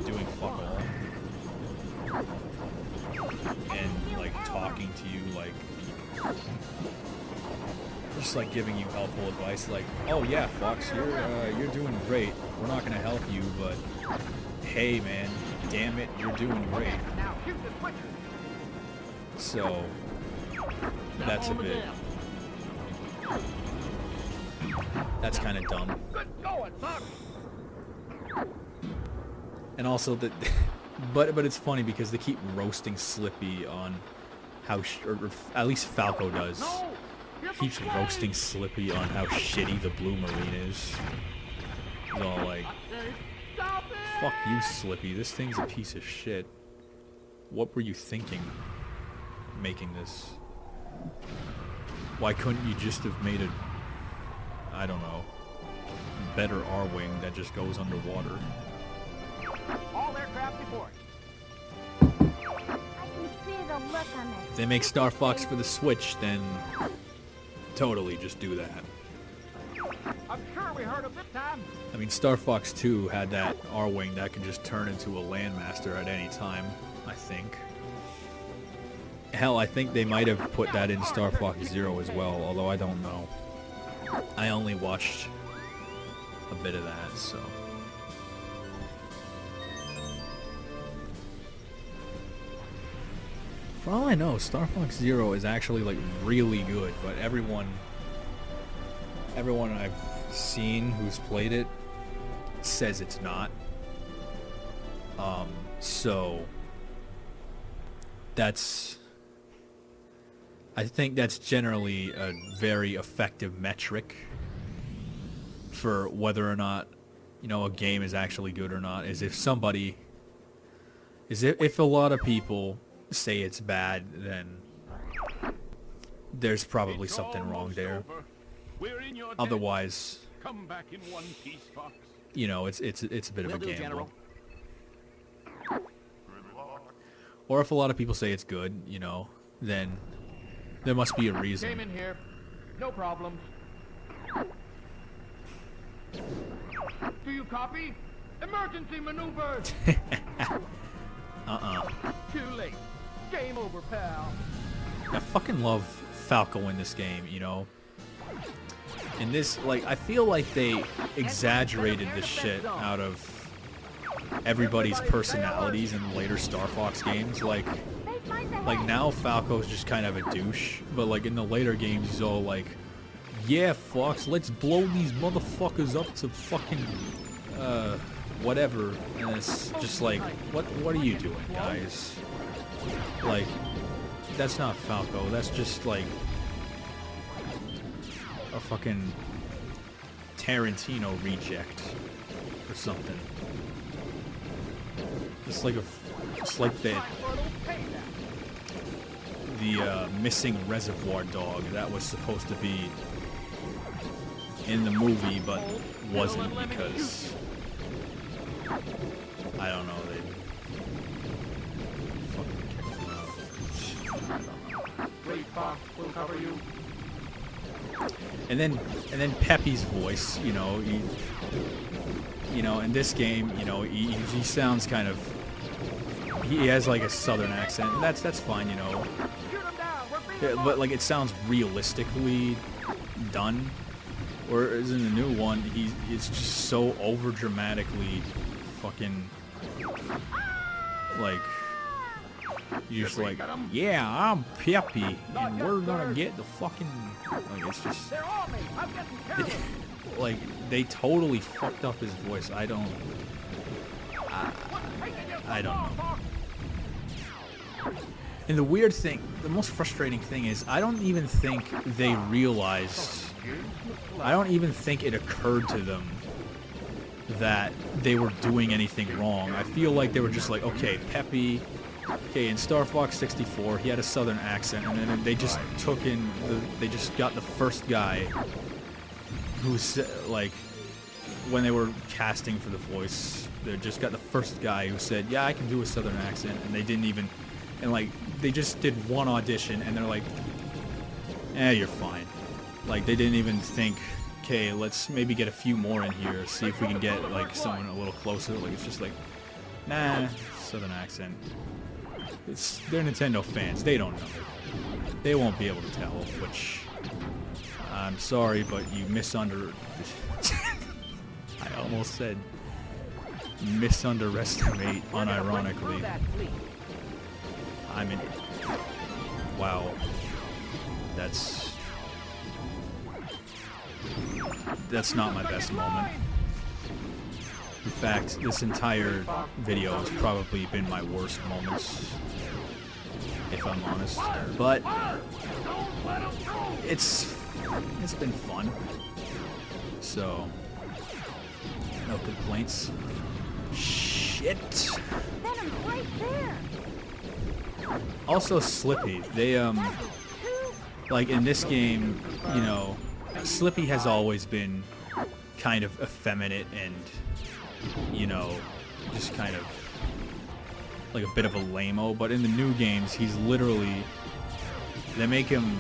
doing fuck all, and like talking to you like. Just like giving you helpful advice, like, oh yeah, Fox, you're doing great. We're not gonna help you, but hey, man, damn it, you're doing great. Now shoot the switches. So that's a bit. That's kind of dumb. Good going, Fox. And also that, but it's funny because they keep roasting Slippy on how, or at least Falco does. No. Keeps roasting Slippy on how shitty the Blue Marine is. He's all like, Stop it. fuck you, Slippy, this thing's a piece of shit. What were you thinking making this? Why couldn't you just have made a, I don't know, better R-Wing that just goes underwater? All aircraft report. I can see the look on their If they make Starfox for the Switch, then totally just do that. I'm sure we heard of this time. I mean, Starfox 2 had that R-Wing that could just turn into a Landmaster at any time, I think. Hell, I think they might have put that in Starfox 0 as well, although I don't know. I only watched a bit of that, so... For all I know, Starfox 0 is actually, like, really good, but everyone I've seen who's played it says it's not. So... I think that's generally a very effective metric for whether or not, you know, a game is actually good or not, is if a lot of people say it's bad, then there's probably It's something wrong almost there. over. We're in your debt. Otherwise, Come back in one piece, Fox. you know, it's a bit of Will a do, gamble. General. Or if a lot of people say it's good, you know, then there must be a Came reason. in here. No problems. Do you copy? Emergency maneuvers. Too late. Game over, pal. I fucking love Falco in this game, you know. In this, like, I feel like they exaggerated the shit out of everybody's personalities in later Star Fox games. Like now Falco's just kind of a douche, but like in the later games he's all like, yeah, Fox, let's blow these motherfuckers up to fucking whatever. And it's just like, what are you doing, guys? Like, that's not Falco, that's just like a fucking Tarantino reject or something. It's like the missing reservoir dog that was supposed to be in the movie but wasn't because I don't know, they fucking kicked him out. I don't know. Great Fox will cover you. And then Peppy's voice, you know, in this game, you know, he sounds kind of, he has like a southern accent, and that's fine, you know. Shoot him down. We're being But like it sounds realistically done. Whereas in the new one, it's just so over dramatically fucking like you're just like, yeah, I'm Peppy, and we're gonna get the fucking like it's just They're on me. I'm getting careless. like they totally fucked up his voice. I don't know. And the weird thing, the most frustrating thing is, I don't even think they realized, I don't even think it occurred to them that they were doing anything wrong. I feel like they were just like, okay, Peppy, okay, in Starfox 64, he had a southern accent, and then they just took in, they just got the first guy who's, like, when they were casting for the voice, they just got the first guy who said, yeah, I can do a southern accent, and they didn't even, and like, they just did one audition, and they're like, you're fine. Like, they didn't even think, okay, let's maybe get a few more in here, see if we can get, like, someone a little closer. Like, it's just like, nah, southern accent. They're Nintendo fans, they don't know. They won't be able to tell, which, I'm sorry, but you I almost said misunderestimate unironically. I mean, wow, that's not my best moment. In fact, this entire video has probably been my worst moments, if I'm honest. But it's been fun, so no complaints. Shit. Venom's right there. Also, Slippy. They like in this game, you know, Slippy has always been kind of effeminate and, you know, just kind of like a bit of a lame-o, but in the new games, he's literally, they make him,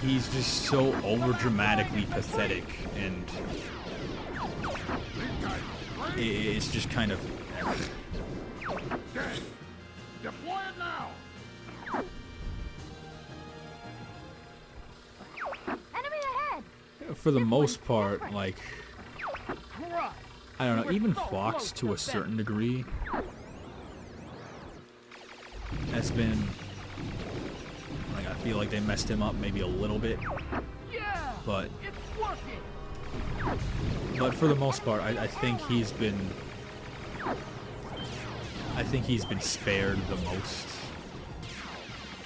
he's just so over-dramatically pathetic, and it's just kind of... Deploy it now. Enemy ahead. For the most part, like, I don't know, even Fox to a certain degree has been, like, I feel like they messed him up maybe a little bit, but for the most part, I think he's been spared the most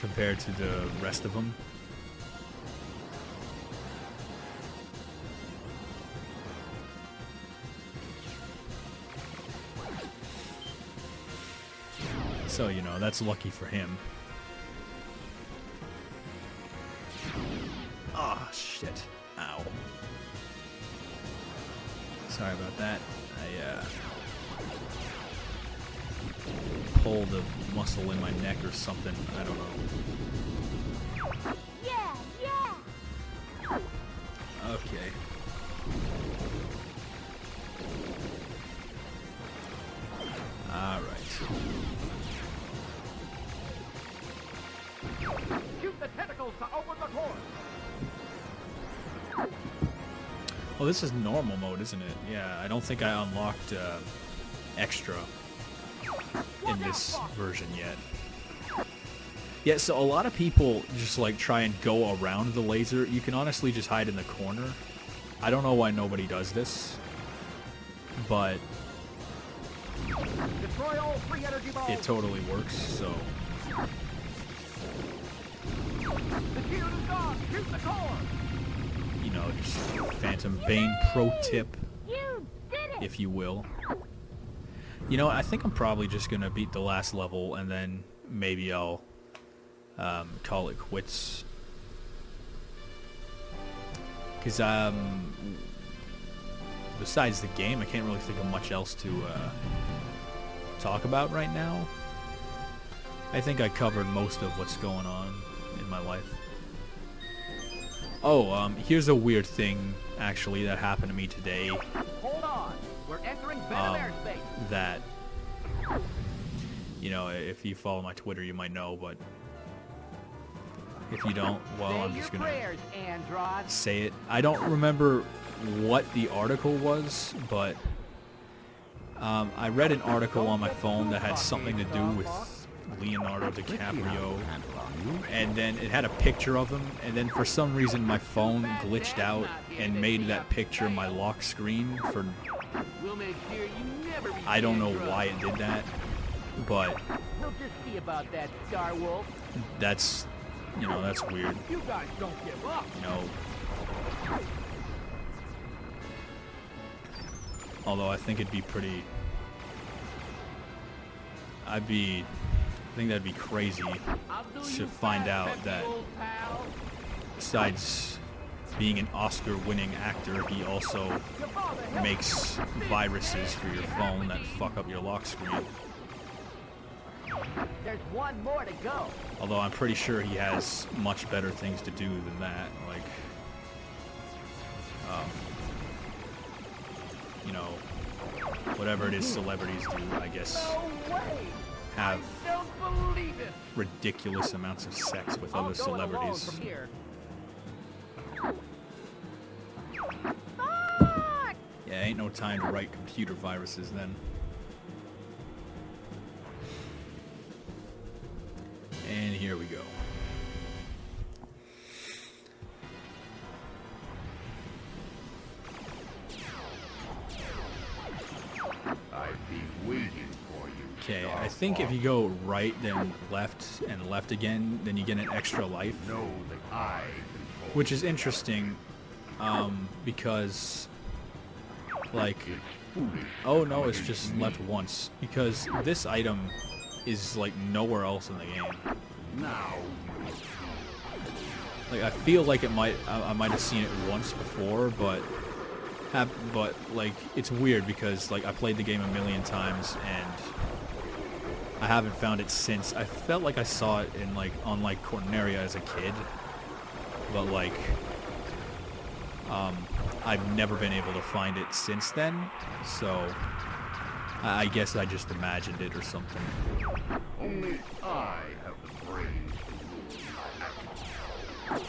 compared to the rest of them. So, you know, that's lucky for him. Oh, shit. Ow. Sorry about that. I, pulled a muscle in my neck or something. I don't know. Yeah, yeah. Okay. Alright. Shoot the tentacles to open the core. Well, this is normal mode, isn't it? Yeah, I don't think I unlocked extra in this version yet. Yeah, so a lot of people just like try and go around the laser. You can honestly just hide in the corner. I don't know why nobody does this, but Destroy all 3 energy balls. it totally works, so... The shield is gone. Shoot the core. You know, just Phantom Bane pro tip, You did it. if you will. You know, I think I'm probably just gonna beat the last level, and then maybe I'll call it quits. Because besides the game, I can't really think of much else to talk about right now. I think I covered most of what's going on in my life. Oh, here's a weird thing, actually, that happened to me today. Hold on. We're entering Venom airspace. That, you know, if you follow my Twitter, you might know, but if you don't, well, I'm just gonna say it. I don't remember what the article was, but I read an article on my phone that had something to do with Leonardo DiCaprio, and then it had a picture of him, and then for some reason my phone glitched out and made that picture my lock screen for... I don't know why it did that, but We'll just see about that, Star Wolf. that's, that's weird. You guys don't give up. Although I think it'd be pretty... I think that'd be crazy to find out that besides being an Oscar-winning actor, he also makes viruses for your phone that fuck up your lock screen. There's one more to go. Although I'm pretty sure he has much better things to do than that, like, whatever it is celebrities do, I guess, No way. have Don't believe it. ridiculous amounts of sex with I'll other go it alone celebrities. from here. Yeah, ain't no time to write computer viruses then. And here we go. I've been waiting for you. Okay, I think if you go right, then left, and left again, then you get an extra life. Know that I control. Which is interesting, because, like, oh no, it's just left once. Because this item is, like, nowhere else in the game. Now. Like, I feel like I might have seen it once before, but like, it's weird because, like, I played the game a million times and I haven't found it since. I felt like I saw it in, like, on, like, Corneria as a kid, but, like, I've never been able to find it since then, so I guess I just imagined it or something. Only I have the brains to rule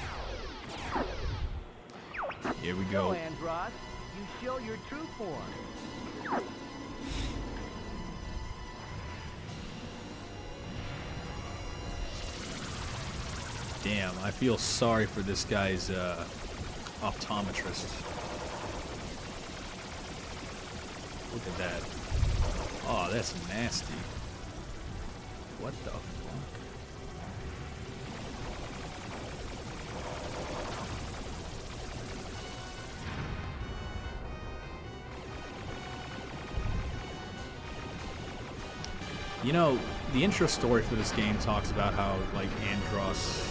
my Here we Go, go. Andros. You show your true form. Damn, I feel sorry for this guy's optometrist. Look at that. Oh, that's nasty. What the fuck? You know, the intro story for this game talks about how, like, Andros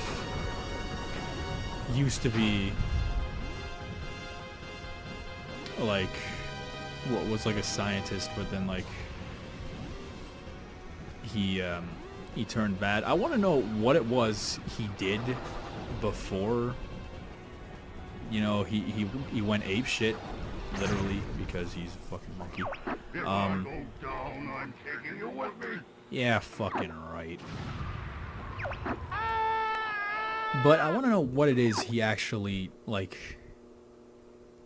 used to be, like, what was, like, a scientist, but then, like, he turned bad. I want to know what it was he did before, you know, he went ape shit, literally, because he's a fucking monkey. If I go down, I'm taking you with me. Yeah, fucking right. But I want to know what it is he actually, like,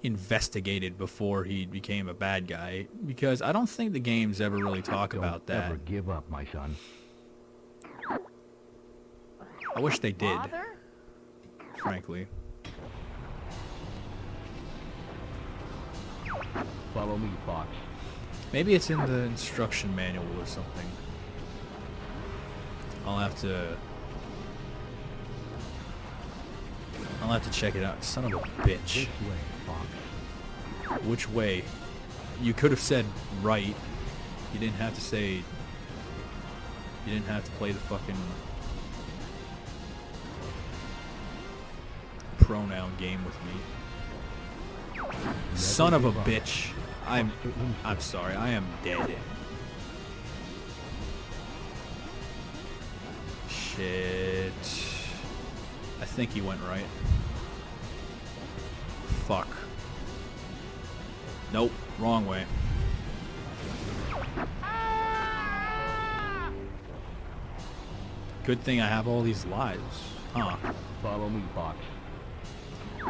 investigated before he became a bad guy, because I don't think the games ever really talk about that. Never give up, my son. I wish they did, Father? frankly. Follow me, Fox. Maybe it's in the instruction manual or something. I'll have to check it out. Son of a bitch. This way, Fox. Which way? You could have said right. You didn't have to say... You didn't have to play the fucking pronoun game with me. Son of a bitch. I'm sorry. I am dead. Shit. I think he went right. Fuck. Nope. Wrong way. Good thing I have all these lives. Huh. Follow me, Fox.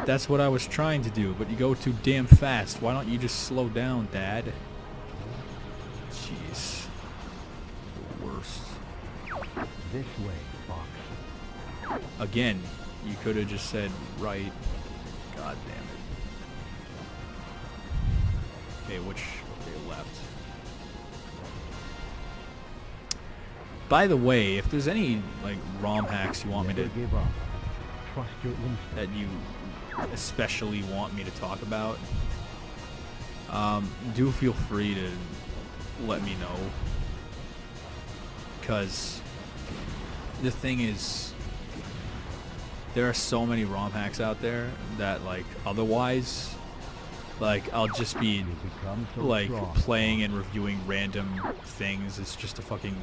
That's what I was trying to do, but you go too damn fast. Why don't you just slow down, Dad? Jeez. The worst. This way, Fox. Again, you could have just said right. God damn it. Okay, left. By the way, if there's any like ROM hacks you want me to, Never give up. Trust your instinct. that you especially want me to talk about, do feel free to let me know. Because the thing is, there are so many ROM hacks out there that like otherwise, like I'll just be You become so like strong. playing and reviewing random things. It's just a fucking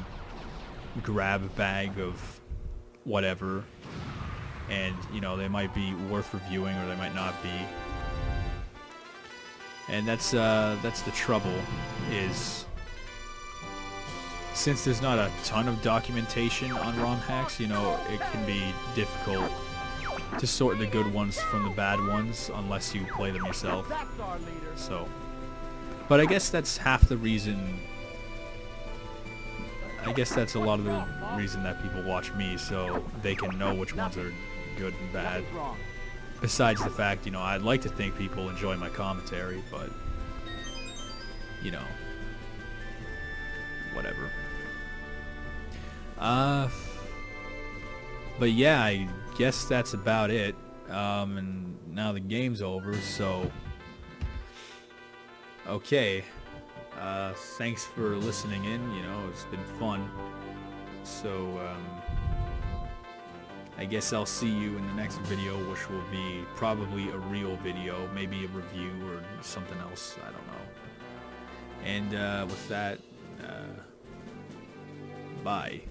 grab bag of whatever, and you know they might be worth reviewing or they might not be. And that's the trouble, is since there's not a ton of documentation on ROM hacks, you know, it can be difficult to sort the good ones from the bad ones unless you play them yourself. That's our leader. So, but I guess that's half the reason. I guess that's a lot of the reason that people watch me, so they can know which ones are good and bad. Nothing's wrong. Besides the fact, you know, I'd like to think people enjoy my commentary, but, you know, whatever. But yeah, I guess that's about it. And now the game's over, so okay. Thanks for listening in, you know, it's been fun. So, I guess I'll see you in the next video, which will be probably a real video, maybe a review or something else, I don't know. And with that, bye.